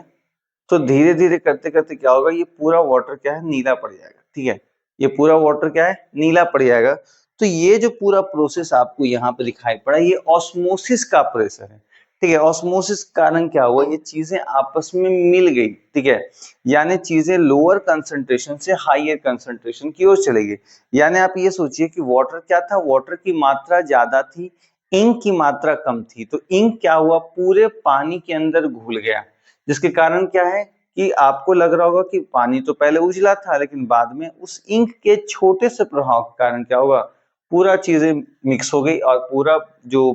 तो धीरे धीरे करते करते क्या होगा, ये पूरा वाटर क्या है नीला पड़ जाएगा, ठीक है। ये पूरा वाटर क्या है नीला पड़ जाएगा। तो ये जो पूरा प्रोसेस आपको यहाँ पे दिखाई पड़ा ये ऑस्मोसिस का प्रेशर है, ठीक है। ऑस्मोसिस के कारण क्या हुआ, ये चीजें आपस में मिल गई, ठीक है। यानी चीजें लोअर कंसंट्रेशन से हायर कंसंट्रेशन की ओर चली गई। यानी आप ये सोचिए कि वाटर क्या था, वाटर की मात्रा ज्यादा थी, इंक की मात्रा कम थी। तो इंक क्या हुआ, पूरे पानी के अंदर घुल गया, जिसके कारण क्या है कि आपको लग रहा होगा कि पानी तो पहले उजला था लेकिन बाद में उस इंक के छोटे से प्रभाव के कारण क्या होगा, पूरा चीजें मिक्स हो गई और पूरा जो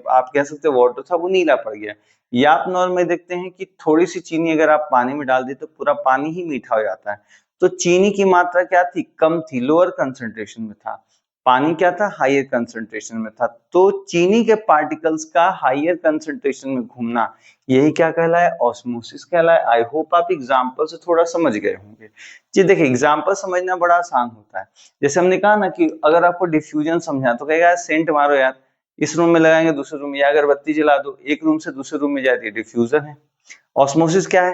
आप कह सकते हो वाटर था वो नीला पड़ गया। या आप नॉर्मल देखते हैं कि थोड़ी सी चीनी अगर आप पानी में डाल दें तो पूरा पानी ही मीठा हो जाता है। तो चीनी की मात्रा क्या थी, कम थी, लोअर कंसंट्रेशन में था। पानी क्या था, हायर कंसंट्रेशन में था, तो चीनी के पार्टिकल्स का हायर कंसंट्रेशन में घूमना, यही क्या कहलाए, ऑस्मोसिस कहलाए। आई होप आप एग्जांपल से थोड़ा समझ गए होंगे। जी देखिए, एग्जांपल समझना बड़ा आसान होता है। जैसे हमने कहा ना कि अगर आपको डिफ्यूजन समझा तो कहेगा सेंट मारो यार, इस रूम में लगाएंगे दूसरे रूम में, या अगरबत्ती जला दो, एक रूम से दूसरे रूम में जाती है, डिफ्यूजन है। ऑस्मोसिस क्या है,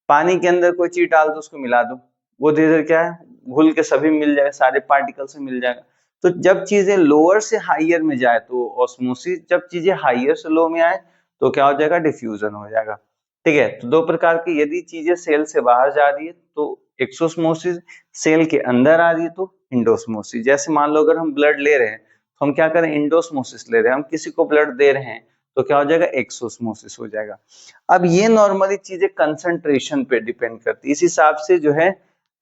पानी के अंदर कोई चीज डाल दो, उसको मिला दो, वो धीरे धीरे क्या है, घुल के सभी मिल जाएगा, सारे पार्टिकल से मिल जाएगा। तो जब चीजें लोअर से हायर में जाए तो ऑस्मोसिस, जब चीजें हायर से लो में आए तो क्या हो जाएगा, डिफ्यूजन हो जाएगा। ठीक है, तो दो प्रकार की, यदि चीजें सेल से बाहर जा रही है तो एक्सोस्मोसिस, सेल के अंदर आ रही है तो इंडोस्मोसिस। जैसे मान लो अगर हम ब्लड ले रहे हैं तो हम क्या करें, इंडोस्मोसिस ले रहे हैं, हम किसी को ब्लड दे रहे हैं तो क्या हो जाएगा, एक्सोस्मोसिस हो जाएगा। अब ये नॉर्मली चीजें कंसंट्रेशन पे डिपेंड करती है। इस हिसाब से जो है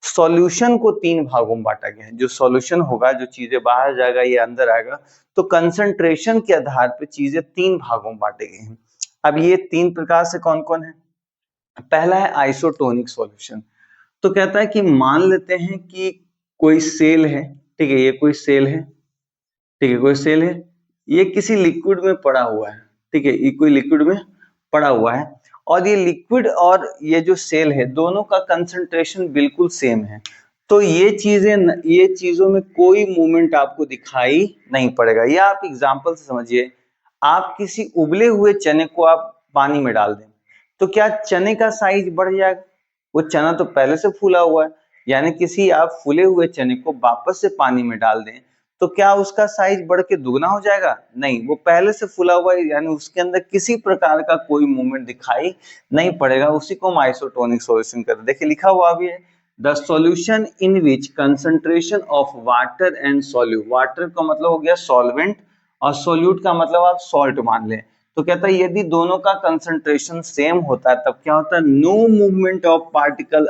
सॉल्यूशन को तीन भागों में बांटा गया है। जो सॉल्यूशन होगा, जो चीजें बाहर जाएगा या अंदर आएगा, तो कंसंट्रेशन के आधार पे चीजें तीन भागों में बांटे गए हैं। अब ये तीन प्रकार से कौन कौन है, पहला है आइसोटोनिक सॉल्यूशन। तो कहता है कि मान लेते हैं कि कोई सेल है, ठीक है, ये कोई सेल है, ठीक है, कोई सेल है, ये किसी लिक्विड में पड़ा हुआ है, ठीक है, ये कोई लिक्विड में पड़ा हुआ है, और ये लिक्विड और ये जो सेल है दोनों का कंसंट्रेशन बिल्कुल सेम है। तो ये चीजों में कोई मूवमेंट आपको दिखाई नहीं पड़ेगा। या आप एग्जांपल से समझिए, आप किसी उबले हुए चने को आप पानी में डाल दें तो क्या चने का साइज बढ़ जाएगा, वो चना तो पहले से फूला हुआ है। यानी किसी आप फूले हुए चने को वापस से पानी में डाल दें तो क्या उसका साइज बढ़ के दुगना हो जाएगा, नहीं, वो पहले से फूला हुआ है, यानी उसके अंदर किसी प्रकार का कोई मूवमेंट दिखाई नहीं पड़ेगा। उसी को हम आइसोटोनिक सॉल्यूशन कहते हैं। देखिए लिखा हुआ भी है, the solution in which concentration of water and solute, water का मतलब हो गया सॉल्वेंट और सोल्यूट का मतलब आप सॉल्ट मान लें। तो कहता है यदि दोनों का कंसंट्रेशन सेम होता है तब क्या होता है, no movement of particle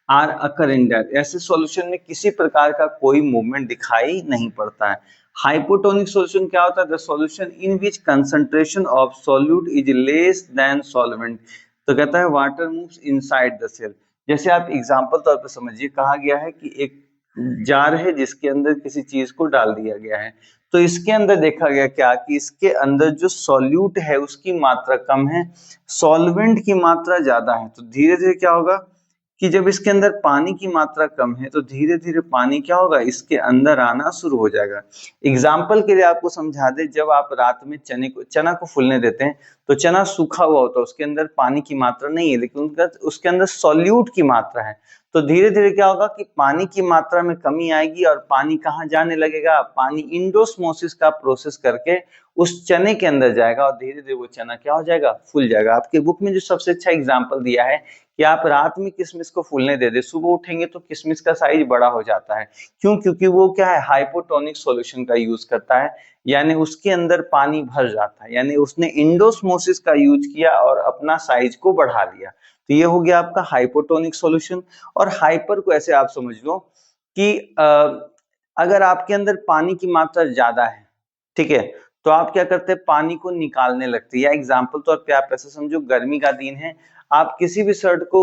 are occur in that, ऐसे सॉल्यूशन में किसी प्रकार का कोई मूवमेंट दिखाई नहीं पड़ता है। हाइपोटोनिक सॉल्यूशन क्या होता है, the solution in which concentration of solute is less than solvent. तो कहता है water moves inside the cell. जैसे आप एग्जांपल तौर पर समझिए, कहा गया है कि एक जार है जिसके अंदर किसी चीज को डाल दिया गया है, तो इसके अंदर देखा गया क्या कि इसके अंदर जो सॉल्यूट है उसकी मात्रा कम है, सॉल्वेंट की मात्रा ज्यादा है। तो धीरे धीरे क्या होगा कि जब इसके अंदर पानी की मात्रा कम है तो धीरे धीरे पानी क्या होगा, इसके अंदर आना शुरू हो जाएगा। एग्जाम्पल के लिए आपको समझा दे, जब आप रात में चना को फूलने देते हैं तो चना सूखा हुआ होता है, उसके अंदर पानी की मात्रा नहीं है, लेकिन उसके अंदर सॉल्यूट की मात्रा है। तो धीरे धीरे क्या होगा कि पानी की मात्रा में कमी आएगी और पानी कहाँ जाने लगेगा, पानी इंडोस्मोसिस का प्रोसेस करके उस चने के अंदर जाएगा और धीरे धीरे वो चना क्या हो जाएगा, फूल जाएगा। आपके बुक में जो सबसे अच्छा एग्जाम्पल दिया है कि आप रात में किशमिश को फूलने दे दे, सुबह उठेंगे तो किशमिश का साइज बड़ा हो जाता है। क्यों, क्योंकि वो क्या है, हाइपोटोनिक सॉल्यूशन का यूज करता है, यानी उसके अंदर पानी भर जाता है, यानी उसने इंडोस्मोसिस का यूज किया और अपना साइज को बढ़ा लिया। तो ये हो गया आपका हाइपोटोनिक सॉल्यूशन। और हाइपर को ऐसे आप समझ लो कि अगर आपके अंदर पानी की मात्रा ज्यादा है, ठीक है, तो आप क्या करते हैं, पानी को निकालने लगते हैं। या एग्जाम्पल तौर पे आप ऐसे समझो, गर्मी का दिन है, आप किसी भी शर्ट को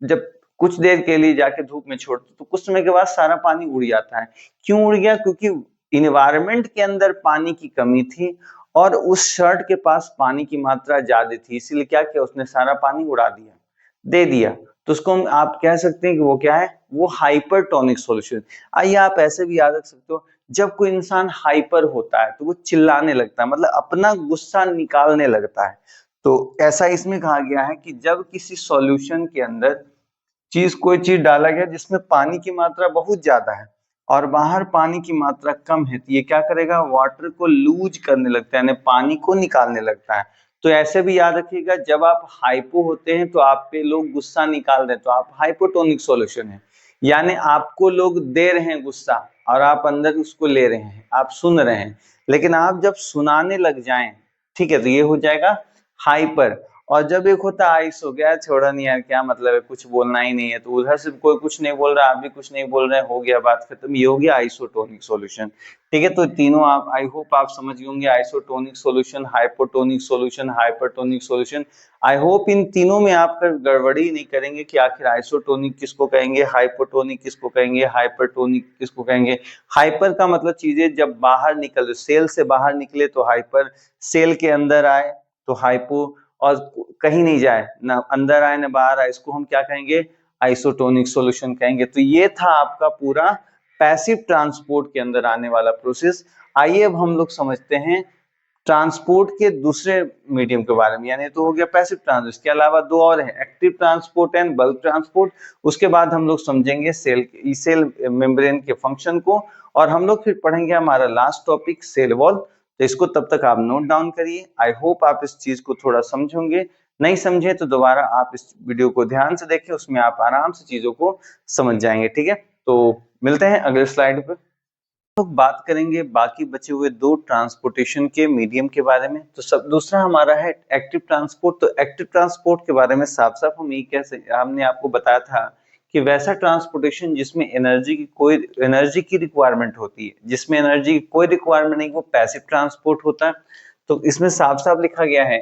जब कुछ देर के लिए जाके धूप में छोड़ते तो कुछ समय के बाद सारा पानी उड़ जाता है। क्यों उड़ गया, क्योंकि इन्वायरमेंट के अंदर पानी की कमी थी और उस शर्ट के पास पानी की मात्रा ज्यादा थी, इसीलिए क्या किया, उसने सारा पानी उड़ा दिया, दे दिया। तो उसको आप कह सकते हैं कि वो क्या है, वो हाइपरटोनिक सॉल्यूशन। आइए आप ऐसे भी याद रख सकते हो, जब कोई इंसान हाइपर होता है तो वो चिल्लाने लगता है, मतलब अपना गुस्सा निकालने लगता है। तो ऐसा इसमें कहा गया है कि जब किसी सॉल्यूशन के अंदर कोई चीज डाला गया जिसमें पानी की मात्रा बहुत ज्यादा है और बाहर पानी की मात्रा कम है, तो ये क्या करेगा, वाटर को लूज करने लगता है, यानी पानी को निकालने लगता है। तो ऐसे भी याद रखिएगा, जब आप हाइपो होते हैं तो आप पे लोग गुस्सा निकाल रहे हैं तो आप हाइपोटोनिक सॉल्यूशन है, यानी आपको लोग दे रहे हैं गुस्सा और आप अंदर उसको ले रहे हैं, आप सुन रहे हैं। लेकिन आप जब सुनाने लग जाएं, ठीक है, तो ये हो जाएगा हाइपर। और जब एक होता है आइस हो गया, छोड़ा नहीं यार, क्या मतलब है, कुछ बोलना ही नहीं है, तो उधर से कोई कुछ नहीं बोल रहा, आप भी कुछ नहीं बोल रहे, हो गया बात खत्म, ये हो गया आइसोटोनिक सॉल्यूशन। ठीक है, तो तीनों आप, आई होप आप समझ गए होंगे, isotonic solution, hypotonic solution, hypertonic solution. I hope इन तीनों में आप गड़बड़ी नहीं करेंगे कि आखिर आइसोटोनिक किसको कहेंगे, हाइपोटोनिक किसको कहेंगे, हाइपरटोनिक किसको कहेंगे। हाइपर का मतलब चीजें जब बाहर निकल, सेल से बाहर निकले तो हाइपर, सेल के अंदर आए तो हाइपो, और कहीं नहीं जाए, ना अंदर आए ना बाहर आए, इसको हम क्या कहेंगे, आइसोटोनिक सॉल्यूशन कहेंगे। तो ये था आपका पूरा पैसिव ट्रांसपोर्ट के अंदर आने वाला प्रोसेस। आइए अब हम लोग समझते हैं ट्रांसपोर्ट के दूसरे मीडियम के बारे में, यानी तो हो गया पैसिव ट्रांसपोर्ट, इसके अलावा दो और है, active transport and bulk transport. उसके बाद हम लोग समझेंगे सेल मेम्ब्रेन के फंक्शन को, और हम लोग फिर पढ़ेंगे हमारा लास्ट टॉपिक सेल वॉल। तो इसको तब तक आप नोट डाउन करिए। आई होप आप इस चीज को थोड़ा समझोगे, नहीं समझे तो दोबारा आप इस वीडियो को ध्यान से देखें, उसमें आप आराम से चीजों को समझ जाएंगे। ठीक है, तो मिलते हैं अगले स्लाइड पर। लोग बात करेंगे बाकी बचे हुए दो ट्रांसपोर्टेशन के मीडियम के बारे में। तो सब दूसरा हमारा है एक्टिव ट्रांसपोर्ट। तो एक्टिव ट्रांसपोर्ट के बारे में साफ साफ हम ये कैसे, हमने आपको बताया था कि वैसा ट्रांसपोर्टेशन जिसमें एनर्जी की रिक्वायरमेंट होती है, जिसमें एनर्जी की कोई रिक्वायरमेंट नहीं, वो पैसिव ट्रांसपोर्ट होता है। तो इसमें साफ साफ लिखा गया है,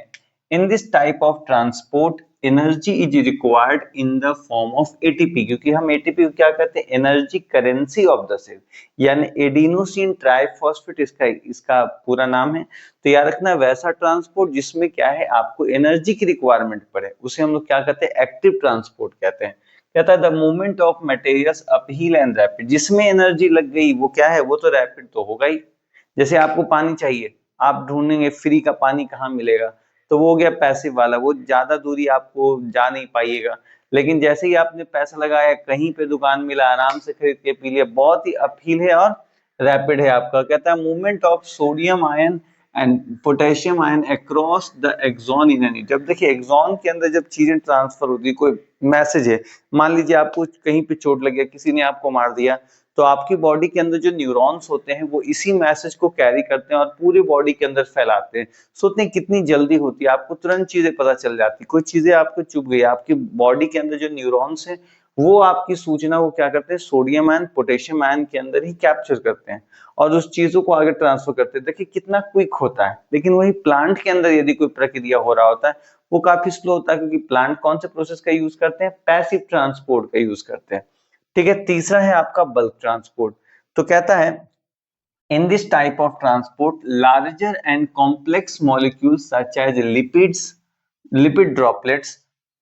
in this type of transport energy is required in the form of ATP, क्योंकि हम एटीपी को क्या कहते हैं, energy currency of the cell, यानी एडिनोसिन ट्राइफॉस्फेट इसका इसका पूरा नाम है। तो याद रखना, वैसा ट्रांसपोर्ट जिसमें क्या है, आपको एनर्जी की रिक्वायरमेंट पड़े, उसे हम लोग क्या कहते हैं, एक्टिव ट्रांसपोर्ट कहते हैं। कहता है the movement of materials uphill and rapid, जिसमें एनर्जी लग गई वो क्या है, वो तो रैपिड तो होगा ही। जैसे आपको पानी चाहिए, आप ढूंढेंगे फ्री का पानी कहाँ मिलेगा, तो वो हो गया पैसिव वाला, वो ज्यादा दूरी आपको जा नहीं पाइएगा। लेकिन जैसे ही आपने पैसा लगाया, कहीं पे दुकान मिला, आराम से खरीद के पी लिया, बहुत ही अपील है और रैपिड है आपका। कहता है movement of sodium ion and potassium ion across the axon in any, जब देखिए एक्सॉन के अंदर जब चीजें ट्रांसफर होती है, कोई मैसेज है, मान लीजिए आपको कहीं पे चोट लग गया, किसी ने आपको मार दिया, तो आपकी बॉडी के अंदर जो न्यूरॉन्स होते हैं वो इसी मैसेज को कैरी करते हैं और पूरी बॉडी के अंदर फैलाते हैं। सोचते हैं कितनी जल्दी होती है, आपको तुरंत चीजें पता चल जाती, कोई चीजें आपको चुभ गई, आपकी बॉडी के अंदर जो न्यूरॉन्स है वो आपकी सूचना को क्या करते हैं, सोडियम आयन पोटेशियम आयन के अंदर ही कैप्चर करते हैं और उस चीजों को आगे ट्रांसफर करते हैं। देखिए कितना क्विक होता है। लेकिन वही प्लांट के अंदर यदि कोई प्रक्रिया हो रहा होता है, वो काफी स्लो होता है, क्योंकि प्लांट कौन से प्रोसेस का यूज करते हैं, पैसिव ट्रांसपोर्ट का यूज करते हैं। ठीक है, तीसरा है आपका बल्क ट्रांसपोर्ट। तो कहता है in this type of transport larger and complex molecules such as lipid droplets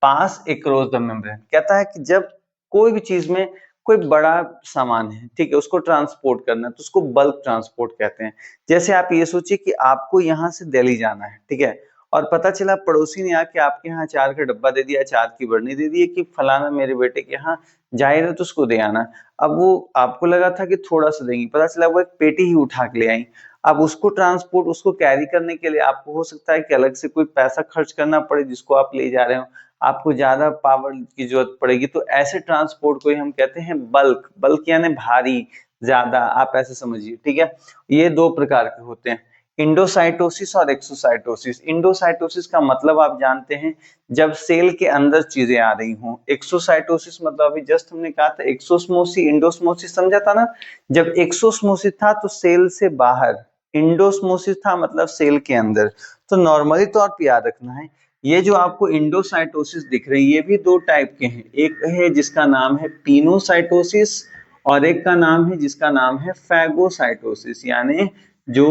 pass across the membrane. कहता है कि जब कोई भी चीज में कोई बड़ा सामान है, ठीक है, उसको ट्रांसपोर्ट करना है, तो उसको बल्क ट्रांसपोर्ट कहते हैं। जैसे आप ये सोचिए कि आपको यहाँ से दिल्ली जाना है, ठीक है, और पता चला पड़ोसी ने आके आपके यहाँ अचार का डब्बा दे दिया, अचार की बरनी दे दी है कि फलाना मेरे बेटे के यहाँ जाएगा तो उसको दे आना। अब वो आपको लगा था कि थोड़ा सा देंगी, पता चला वो एक पेटी ही उठा के ले आई। अब उसको ट्रांसपोर्ट, उसको कैरी करने के लिए आपको हो सकता है कि अलग से कोई पैसा खर्च करना पड़े, जिसको आप ले जा रहे हो, आपको ज्यादा पावर की जरूरत पड़ेगी। तो ऐसे ट्रांसपोर्ट को ही हम कहते हैं बल्क। बल्क यानी भारी, ज्यादा, आप ऐसे समझिए। ठीक है, ये दो प्रकार के होते हैं, इंडोसाइटोसिस और एक्सोसाइटोसिस। इंडोसाइटोसिस का मतलब आप जानते हैं, जब सेल के अंदर चीजें आ रही हों। एक्सोसाइटोसिस मतलब अभी जस्ट हमने कहा था एक्सोस्मोसिस, इंडोस्मोसिस समझा था ना। जब एक्सोस्मोसिस था तो सेल से बाहर, इंडोस्मोसिस था मतलब सेल के अंदर। तो नॉर्मली तौर पे याद रखना है, ये जो आपको इंडोसाइटोसिस दिख रही है, ये भी दो टाइप के हैं। एक है जिसका नाम है पिनोसाइटोसिस, और एक का नाम है जिसका नाम है फैगोसाइटोसिस। यानी जो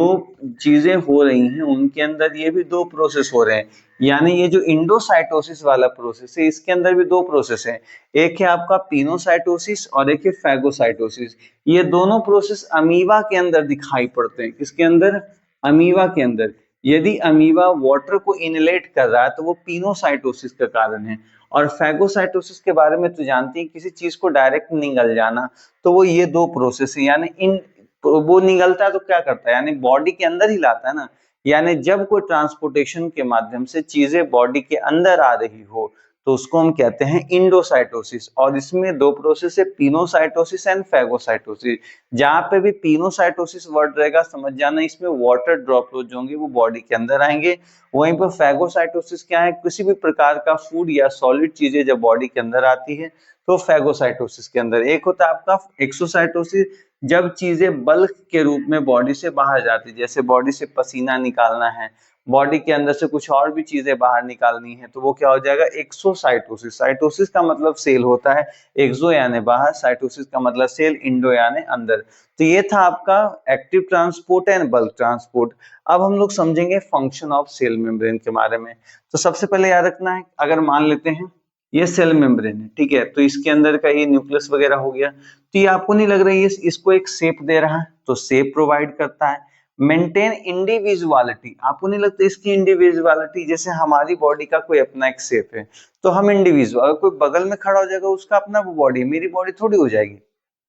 चीजें हो रही हैं उनके अंदर ये भी दो प्रोसेस हो रहे हैं। यानी ये जो इंडोसाइटोसिस वाला प्रोसेस है, इसके अंदर भी दो प्रोसेस है, एक है आपका पिनोसाइटोसिस और एक है फैगोसाइटोसिस। ये दोनों प्रोसेस अमीबा के अंदर दिखाई पड़ते हैं। किसके अंदर, अमीबा के अंदर। यदि अमीबा वाटर को इनलेट कर रहा है तो वो पिनोसाइटोसिस का कारण है। और फैगोसाइटोसिस के बारे में तो जानते हैं, किसी चीज को डायरेक्ट निगल जाना, तो वो ये दो प्रोसेस है। यानी इन, वो निगलता है तो क्या करता है, यानी बॉडी के अंदर ही लाता है ना। यानी जब कोई ट्रांसपोर्टेशन के माध्यम से चीजें बॉडी के अंदर आ रही हो, तो उसको हम कहते हैं इंडोसाइटोसिस। और इसमें दो प्रोसेस है, पिनोसाइटोसिस एंड फैगोसाइटोसिस। जहां पे भी पिनोसाइटोसिस वर्ड रहेगा समझ जाना इसमें वाटर ड्रॉपलेट जो होंगे वो बॉडी के अंदर आएंगे। वहीं पर फैगोसाइटोसिस क्या है, किसी भी प्रकार का फूड या सॉलिड चीजें जब बॉडी के अंदर आती है तो फैगोसाइटोसिस के अंदर। एक होता है आपका एक्सोसाइटोसिस, जब चीजें बल्क के रूप में बॉडी से बाहर जाती है, जैसे बॉडी से पसीना निकालना है, बॉडी के अंदर से कुछ और भी चीजें बाहर निकालनी है, तो वो क्या हो जाएगा, एक्सोसाइटोसिस। साइटोसिस का मतलब सेल होता है, एक्सो यानी बाहर, साइटोसिस का मतलब सेल, इंडो यानी अंदर। तो ये था आपका active transport and bulk transport. अब हम लोग समझेंगे फंक्शन ऑफ सेल मेम्ब्रेन के बारे में। तो सबसे पहले याद रखना है, अगर मान लेते हैं ये सेल मेम्ब्रेन है, ठीक है, तो इसके अंदर का ये न्यूक्लियस वगैरह हो गया, तो ये आपको नहीं लग रहा है ये इसको एक शेप दे रहा है, तो शेप प्रोवाइड करता है। मेंटेन इंडिविजुअलिटी, आपको नहीं लगता इसकी इंडिविजुअलिटी, जैसे हमारी बॉडी का कोई अपना एक शेप है तो हम इंडिविजुअल, अगर कोई बगल में खड़ा हो जाएगा उसका अपना वो बॉडी है, मेरी बॉडी थोड़ी हो जाएगी,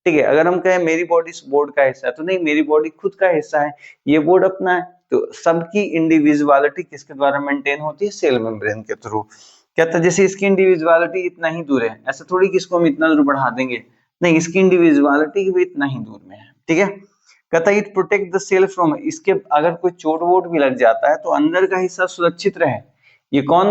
ठीक है। अगर हम कहें मेरी बॉडी इस बोर्ड का हिस्सा है, तो नहीं, मेरी बॉडी खुद का हिस्सा है, ये बोर्ड अपना है। तो सबकी इंडिविजुअलिटी किसके द्वारा मेंटेन होती है, सेल मेम्ब्रेन के थ्रू। कहता है जैसे इसकी इंडिविजुअलिटी इतना ही दूर है, ऐसा थोड़ी कि इसको हम इतना दूर बढ़ा देंगे, नहीं, इसकी इंडिविजुअलिटी भी इतना ही दूर में है, ठीक है। कहता है it protect the cell from, इसके अगर कोई चोट वोट भी लग जाता है तो अंदर का हिस्सा सुरक्षित रहे। ये कौन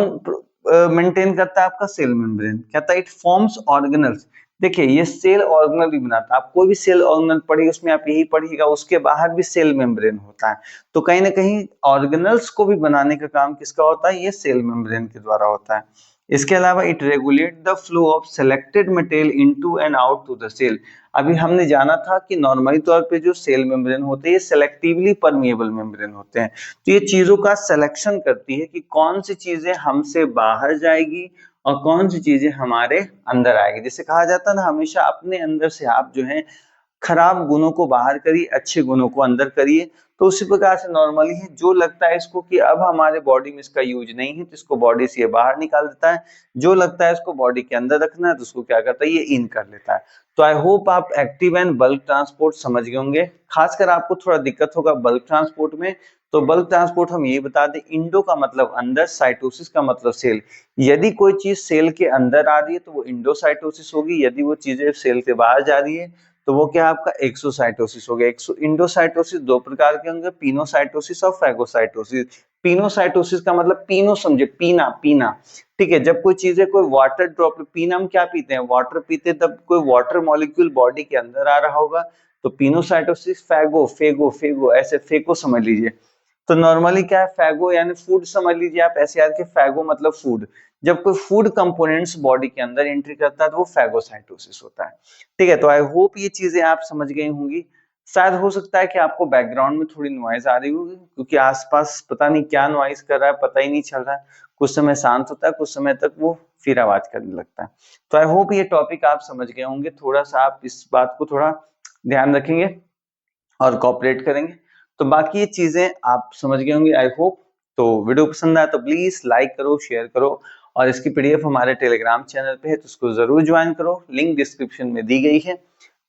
मेंटेन करता है, आपका सेल मेम्ब्रेन। कहता है इट फॉर्म्स ऑर्गेनल्स, देखिए ये सेल ऑर्गेनल भी बनाता है, आप कोई भी सेल ऑर्गेनल पढ़िए उसमें आप यही पढ़िएगा, उसके बाहर भी सेल मेम्ब्रेन होता है। तो कहीं ना कहीं ऑर्गेनल्स को भी बनाने का काम किसका होता है, ये सेल मेम्ब्रेन के द्वारा होता है। इसके अलावा it regulate the flow of selected material into and out to the cell. अभी हमने जाना था कि नॉर्मली तौर पे जो सेल मेम्ब्रेन होते हैं ये सेलेक्टिवली परमिएबल मेम्ब्रेन होते हैं, तो ये चीजों का सिलेक्शन करती है कि कौन सी चीजें हमसे बाहर जाएगी और कौन सी चीजें हमारे अंदर आएगी। जैसे कहा जाता है ना, हमेशा अपने अंदर से आप जो है खराब गुणों को बाहर करिए, अच्छे गुणों को अंदर करिए। तो उसी प्रकार से नॉर्मली है, जो लगता है इसको कि अब हमारे बॉडी में इसका यूज नहीं है तो इसको बॉडी से ये बाहर निकाल देता है, जो लगता है इसको बॉडी के अंदर रखना है तो उसको क्या करता है, ये इन कर लेता है। तो आई होप आप एक्टिव एंड बल्क ट्रांसपोर्ट समझ गए होंगे। खासकर आपको थोड़ा दिक्कत होगा बल्क ट्रांसपोर्ट में, तो बल्क ट्रांसपोर्ट हम ये बता दें, इंडो का मतलब अंदर, साइटोसिस का मतलब सेल। यदि कोई चीज सेल के अंदर आ रही है तो वो इंडोसाइटोसिस होगी, यदि वो चीजें सेल के बाहर जा रही है तो वो क्या आपका एक्सोसाइटोसिस हो गया। इंडोसाइटोसिस दो प्रकार के होंगे, पिनोसाइटोसिस और फैगोसाइटोसिस। पिनोसाइटोसिस का मतलब पीनो समझे, पीना पीना, ठीक है। जब कोई चीजें कोई वाटर ड्रॉप, पीना हम क्या पीते हैं, वाटर पीते हैं, तब कोई वाटर मॉलिक्यूल बॉडी के अंदर आ रहा होगा तो पिनोसाइटोसिस। फैगो फेगो फेगो ऐसे फेको समझ लीजिए। तो नॉर्मली क्या है, फैगो यानी फूड समझ लीजिए आप, ऐसे याद कि फैगो मतलब फूड। जब कोई फूड कंपोनेंट्स बॉडी के अंदर एंट्री करता है तो वो फैगोसाइटोसिस होता है, ठीक है। तो आई होप ये चीजें आप समझ गई होंगी। शायद हो सकता है कि आपको बैकग्राउंड में थोड़ी नॉइज आ रही होगी, क्योंकि आसपास पता नहीं क्या नॉइज कर रहा है, पता ही नहीं चल रहा है। कुछ समय शांत होता है, कुछ समय तक वो फिर आवाज करने लगता है। तो आई होप ये टॉपिक आप समझ गए होंगे, थोड़ा सा आप इस बात को थोड़ा ध्यान रखेंगे और कॉपरेट करेंगे तो बाकी ये चीजें आप समझ गए होंगे आई होप। तो वीडियो पसंद आया तो प्लीज लाइक करो, शेयर करो, और इसकी पीडीएफ हमारे टेलीग्राम चैनल पे है तो उसको जरूर ज्वाइन करो, लिंक डिस्क्रिप्शन में दी गई है।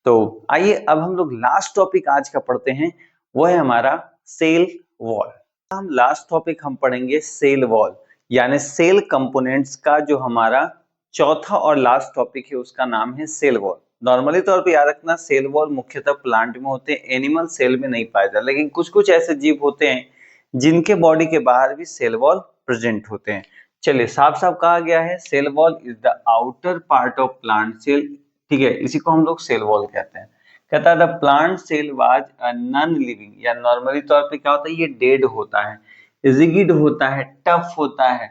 तो आइए अब हम लोग लास्ट टॉपिक आज का पढ़ते हैं, वो है हमारा सेल वॉल। हम लास्ट टॉपिक हम पढ़ेंगे सेल वॉल, यानी सेल कंपोनेंट्स का जो हमारा चौथा और लास्ट टॉपिक है उसका नाम है सेल वॉल। नॉर्मली तौर पे याद रखना, सेल वॉल मुख्यतः प्लांट में होते हैं, एनिमल सेल में नहीं पाए जाते, लेकिन कुछ कुछ ऐसे जीव होते हैं जिनके बॉडी के बाहर भी सेल वॉल प्रेजेंट होते हैं। चलिए, साफ साफ कहा गया है cell wall is the outer part of plant cell, ठीक है, इसी को हम लोग सेल वॉल कहते हैं। कहता है the plant cell was a non living, या नॉर्मली तौर पे क्या होता है, ये डेड होता है, रिजिड होता है, टफ होता है,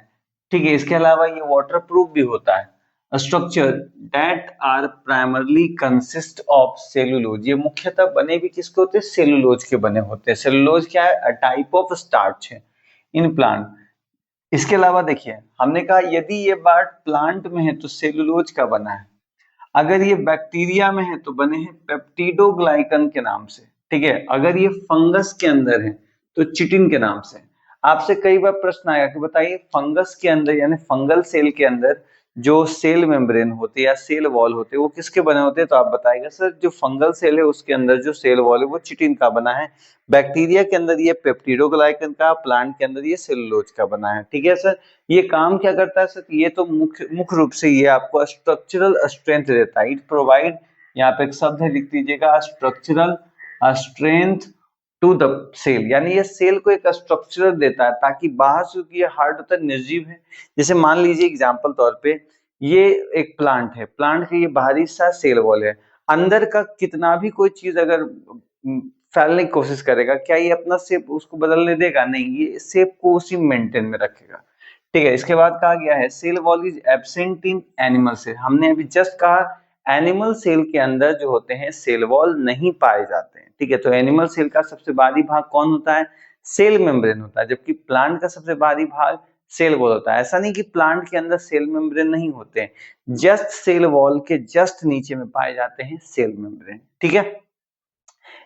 ठीक है। इसके अलावा ये वाटर प्रूफ भी होता है। Structure that are primarily consist of cellulose, ये मुख्यतः बने भी किसके होते हैं, सेलुलोज के बने होते हैं। सेलुलोज क्या है, अ टाइप ऑफ स्टार्च है इन प्लांट। इसके अलावा देखिए, हमने कहा यदि ये पार्ट प्लांट में है तो सेलुलोज का बना है, अगर ये बैक्टीरिया में है तो बने हैं पेप्टिडोग्लाइकन के नाम से, ठीक है। अगर ये फंगस के अंदर है तो चिटिन के नाम से। आपसे कई बार प्रश्न आया कि बताइए फंगस के अंदर यानी फंगल सेल के अंदर जो सेल मेम्ब्रेन होते हैं या सेल वॉल होते हैं वो किसके बने होते हैं? तो आप बताइएगा सर जो फंगल सेल है उसके अंदर जो सेल वॉल है वो चिटिन का बना है, बैक्टीरिया के अंदर ये पेप्टिडोग्लाइकन का, प्लांट के अंदर ये सेलुलोज का बना है। ठीक है सर, ये काम क्या करता है सर? ये तो मुख्य रूप से ये आपको स्ट्रक्चरल स्ट्रेंथ देता है। इट प्रोवाइड, यहाँ पे एक शब्द है लिख दीजिएगा, structural strength to the cell, यानी ये सेल को एक स्ट्रक्चर देता है ताकि बाहर से, क्योंकि ये हार्ड होता है, निर्जीव है। जैसे मान लीजिए एग्जांपल तौर पे ये एक प्लांट है, प्लांट का ये बाहरी हिस्सा सेल वॉल है, अंदर का कितना भी कोई चीज अगर फैलने की कोशिश करेगा, क्या ये अपना शेप उसको बदलने देगा? नहीं, ये शेप को उसी मेंटेन में रखेगा। ठीक है, इसके बाद कहा गया है cell wall is absent in animal cell. हमने अभी जस्ट कहा एनिमल सेल के अंदर जो होते हैं सेल वॉल नहीं पाए जाते हैं। ठीक है, तो एनिमल सेल का सबसे बाहरी भाग कौन होता है? सेल मेम्ब्रेन होता है, जबकि प्लांट का सबसे बाहरी भाग सेल वॉल होता है। ऐसा नहीं कि प्लांट के अंदर सेल मेम्ब्रेन नहीं होते हैं, जस्ट सेल वॉल के जस्ट नीचे में पाए जाते हैं सेल मेम्ब्रेन। ठीक है,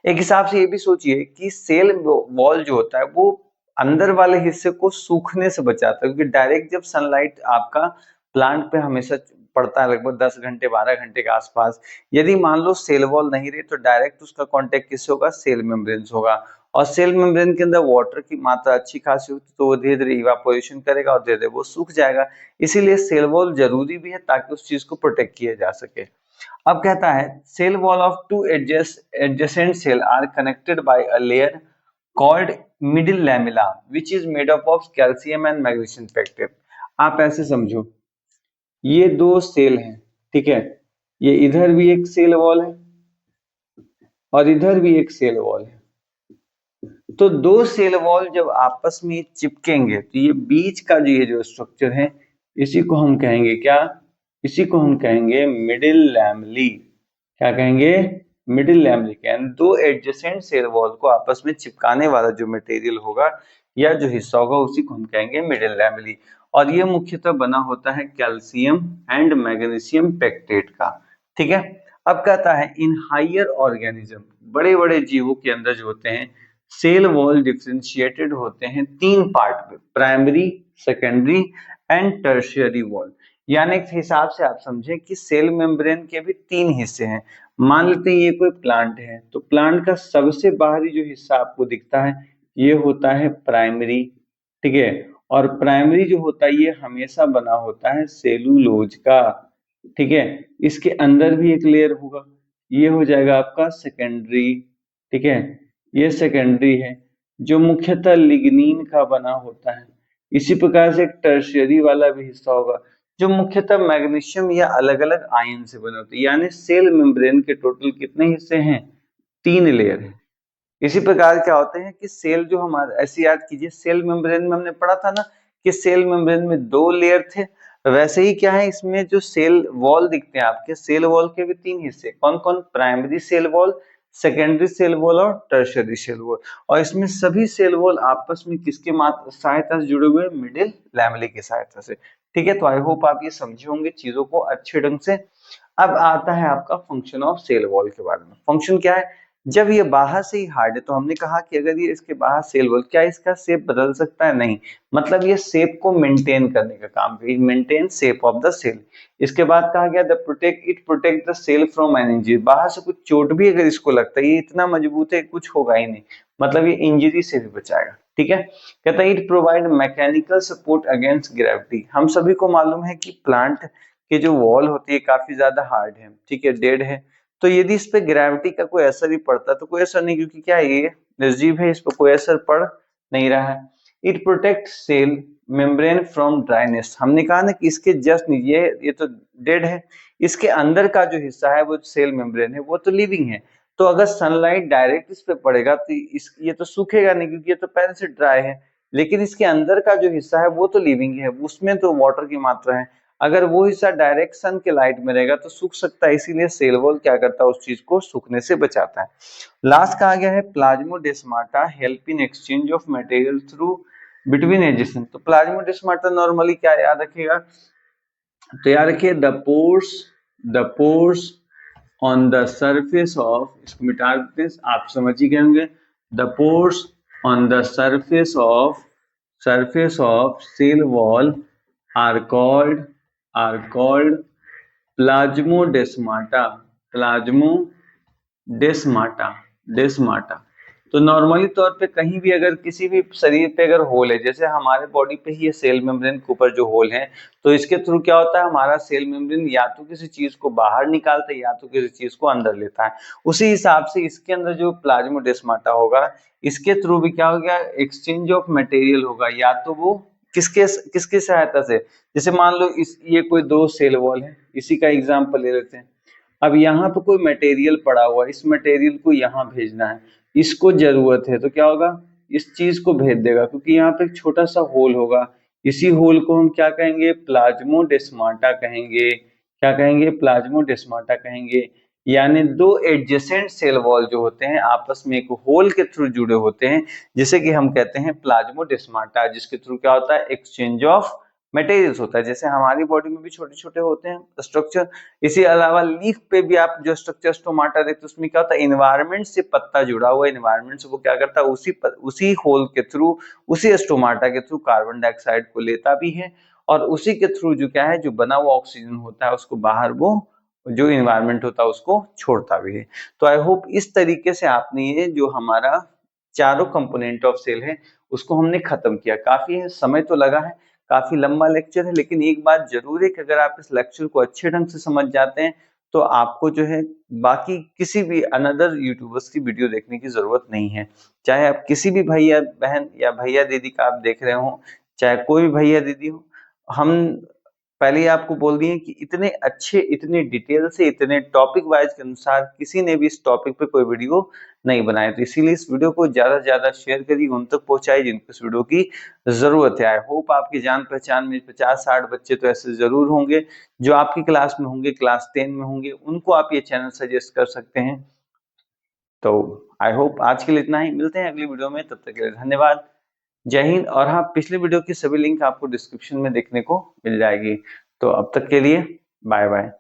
एक हिसाब से ये भी सोचिए कि सेल वॉल जो होता है वो अंदर वाले हिस्से को सूखने से बचाता है, क्योंकि डायरेक्ट जब सनलाइट आपका प्लांट पे हमेशा पड़ता है, लगभग 10 घंटे 12 घंटे के आसपास, यदि मान लो सेल वॉल नहीं रही तो डायरेक्ट उसका कांटेक्ट किससे होगा? सेल मेम्ब्रेन से होगा, और सेल मेम्ब्रेन के अंदर वाटर की मात्रा अच्छी खासी होती है तो वो धीरे धीरे इवापोरेशन करेगा और धीरे धीरे वो सूख जाएगा। इसीलिए सेल वॉल जरूरी भी है ताकि उस चीज को प्रोटेक्ट किया जा सके। अब कहता है cell wall of two adjacent cell are connected by a layer called middle lamella which is made up of calcium and magnesium pectate. आप ऐसे समझो, ये दो सेल हैं, ठीक है, ये इधर भी एक सेल वॉल है और इधर भी एक सेल वॉल है। तो दो सेल वॉल जब आपस में चिपकेंगे तो ये बीच का जो ये जो स्ट्रक्चर है इसी को हम कहेंगे क्या? इसी को हम कहेंगे मिडिल लैमेली। क्या कहेंगे? Middle lamellae. यानी दो एडजेसेंट सेल वॉल को आपस में चिपकाने वाला जो मटेरियल होगा या जो हिस्सा होगा उसी को हम कहेंगे मिडिल लैमेली, और ये मुख्यतः बना होता है कैल्शियम एंड मैग्नीशियम पेक्टेट का। ठीक है, अब कहता है इन हायर ऑर्गेनिज्म, बड़े बड़े जीवों के अंदर जो होते हैं सेल वॉल डिफरेंशिएटेड होते हैं तीन पार्ट में, primary, secondary and tertiary wall. यानी एक हिसाब से आप समझें कि सेल मेम्ब्रेन के भी तीन हिस्से हैं। मान लेते हैं ये कोई प्लांट है तो प्लांट का सबसे बाहरी जो हिस्सा आपको दिखता है ये होता है प्राइमरी। ठीक है, और प्राइमरी जो होता है ये हमेशा बना होता है सेलुलोज का। ठीक है, इसके अंदर भी एक लेयर होगा, ये हो जाएगा आपका सेकेंडरी। ठीक है, ये सेकेंडरी है जो मुख्यतः लिग्नीन का बना होता है। इसी प्रकार से एक टर्शियरी वाला भी हिस्सा होगा जो मुख्यतः मैग्नीशियम या अलग अलग आयन से बने होते हैं। यानी सेल मेम्ब्रेन के टोटल कितने हिस्से हैं? तीन लेयर है। इसी प्रकार क्या होते हैं कि सेल जो हमारा, ऐसे याद कीजिए सेल मेम्ब्रेन में हमने पढ़ा था ना कि सेल मेम्ब्रेन में दो लेयर थे, वैसे ही क्या है इसमें जो सेल वॉल दिखते हैं आपके, सेल वॉल के भी तीन हिस्से, कौन कौन? Primary cell wall, secondary cell wall और टर्शियरी सेल वॉल। और इसमें सभी सेल वॉल आपस में किसके सहायता से जुड़े हुए हैं? मिडिल लैमेली की सहायता से। ठीक है, तो आई होप आप ये समझे होंगे चीजों को अच्छे ढंग से। अब आता है आपका फंक्शन ऑफ सेल वॉल के बारे में। फंक्शन क्या है? जब ये बाहर से ही हार्ड है तो हमने कहा कि अगर ये इसके बाहर सेल वॉल, क्या इसका शेप बदल सकता है? नहीं, मतलब ये शेप को मेंटेन करने का काम करे, maintain shape of the cell. इसके बाद कहा गया the protect, it protect the cell from an injury. बाहर से कुछ चोट भी अगर इसको लगता है, ये इतना मजबूत है कुछ होगा ही नहीं, मतलब ये इंजरी से भी बचाएगा। ठीक है, कहता है it provide mechanical support against gravity. हम सभी को मालूम है कि प्लांट के जो वॉल होती है काफी ज्यादा हार्ड है, ठीक है, डेड है, तो यदि इस पे ग्रेविटी का कोई असर भी पड़ता है तो कोई असर नहीं, क्योंकि क्या है ये निर्जीव है, इस पर कोई असर पड़ नहीं रहा है। It protect cell membrane from dryness. हमने कहा ना कि इसके जस्ट ये तो डेड है, इसके अंदर का जो हिस्सा है वो सेल मेम्ब्रेन है वो तो लिविंग है। तो अगर सनलाइट डायरेक्ट इस पे पड़ेगा तो ये तो सूखेगा नहीं क्योंकि ये तो पहले से ड्राई है, लेकिन इसके अंदर का जो हिस्सा है वो तो लिविंग है, उसमें तो वाटर की मात्रा है। अगर वो हिस्सा डायरेक्ट सन के लाइट में रहेगा तो सूख सकता है, इसीलिए सेल वॉल क्या करता है? उस चीज को सूखने से बचाता है। लास्ट कहा गया है plasmodesmata help in exchange of material through between adjacent. तो प्लाज्मोडेस्माटा नॉर्मली क्या याद रखिएगा? तो याद रखिए the pores on the surface of, इसको मिटा देते हैं, आप समझ ही गए होंगे। The pores on the surface of cell wall are called are called plasmodesmata, plasmodesmata. तो नॉर्मली तौर पे कहीं भी अगर किसी भी शरीर पे अगर होल है, जैसे हमारे बॉडी पे ही ये सेल मेम्ब्रेन के ऊपर जो होल है, तो इसके थ्रू क्या होता है, हमारा सेल मेम्ब्रेन या तो किसी चीज को बाहर निकालता है या तो किसी चीज को अंदर लेता है। उसी हिसाब से इसके अंदर जो प्लाज्मोडेस्माटा होगा, इसके थ्रू भी क्या हो गया, एक्सचेंज ऑफ मटेरियल होगा, या तो वो किसके किसकी सहायता से, जैसे मान लो ये कोई दो सेल वॉल है, इसी का एग्जांपल ले लेते हैं। अब यहाँ पे कोई मटेरियल पड़ा हुआ है, इस मटेरियल को यहाँ भेजना है, इसको जरूरत है, तो क्या होगा, इस चीज को भेज देगा, क्योंकि यहाँ पे एक छोटा सा होल होगा। इसी होल को हम क्या कहेंगे, प्लाज्मोडेस्माटा कहेंगे। क्या कहेंगे, प्लाज्मोडेस्माटा कहेंगे। यानी दो एडजेसेंट सेल वॉल जो होते हैं आपस में एक होल के थ्रू जुड़े होते हैं, जिसे कि हम कहते हैं प्लाज्मोडेस्माटा, जिसके थ्रू क्या होता है, एक्सचेंज ऑफ मटेरियल्स होता है। जैसे हमारी बॉडी में भी छोटे छोटे होते हैं स्ट्रक्चर, इसी अलावा लीफ पे भी आप जो स्ट्रक्चर स्टोमाटा देखते हैं, उसमें क्या होता है, एनवायरनमेंट से पत्ता जुड़ा हुआ, एनवायरनमेंट से वो क्या करता है, उसी होल के थ्रू, उसी स्टोमाटा के थ्रू कार्बन डाइऑक्साइड को लेता भी है, और उसी के थ्रू जो क्या है, जो बना हुआ ऑक्सीजन होता है उसको बाहर वो जो इन्वायरमेंट होता है उसको छोड़ता भी है। तो आई होप इस तरीके से आपने ये जो हमारा चारों कंपोनेंट ऑफ सेल है उसको हमने खत्म किया। काफी है, समय तो लगा है, काफी लंबा लेक्चर है, लेकिन एक बात जरूर है कि अगर आप इस लेक्चर को अच्छे ढंग से समझ जाते हैं तो आपको जो है बाकी किसी भी अनदर यूट्यूबर्स की वीडियो देखने की जरूरत नहीं है। चाहे आप किसी भी भैया बहन या भैया दीदी का आप देख रहे हो, चाहे कोई भी भैया दीदी हो, हम पहले ही आपको बोल दिए कि इतने अच्छे, इतने डिटेल से, इतने टॉपिक वाइज के अनुसार किसी ने भी इस टॉपिक पे कोई वीडियो नहीं बनाया। तो इसीलिए इस वीडियो को ज्यादा से ज्यादा शेयर करिए, उन तक पहुंचाइए जिनको इस वीडियो की जरूरत है। आई होप आपकी जान पहचान में 50-60 बच्चे तो ऐसे जरूर होंगे जो आपकी क्लास में होंगे, क्लास 10 में होंगे, उनको आप ये चैनल सजेस्ट कर सकते हैं। तो आई होप आज के लिए इतना ही, मिलते हैं अगली वीडियो में, तब तक के लिए धन्यवाद, जय हिंद। और हाँ, पिछले वीडियो की सभी लिंक आपको डिस्क्रिप्शन में देखने को मिल जाएगी। तो अब तक के लिए बाय बाय।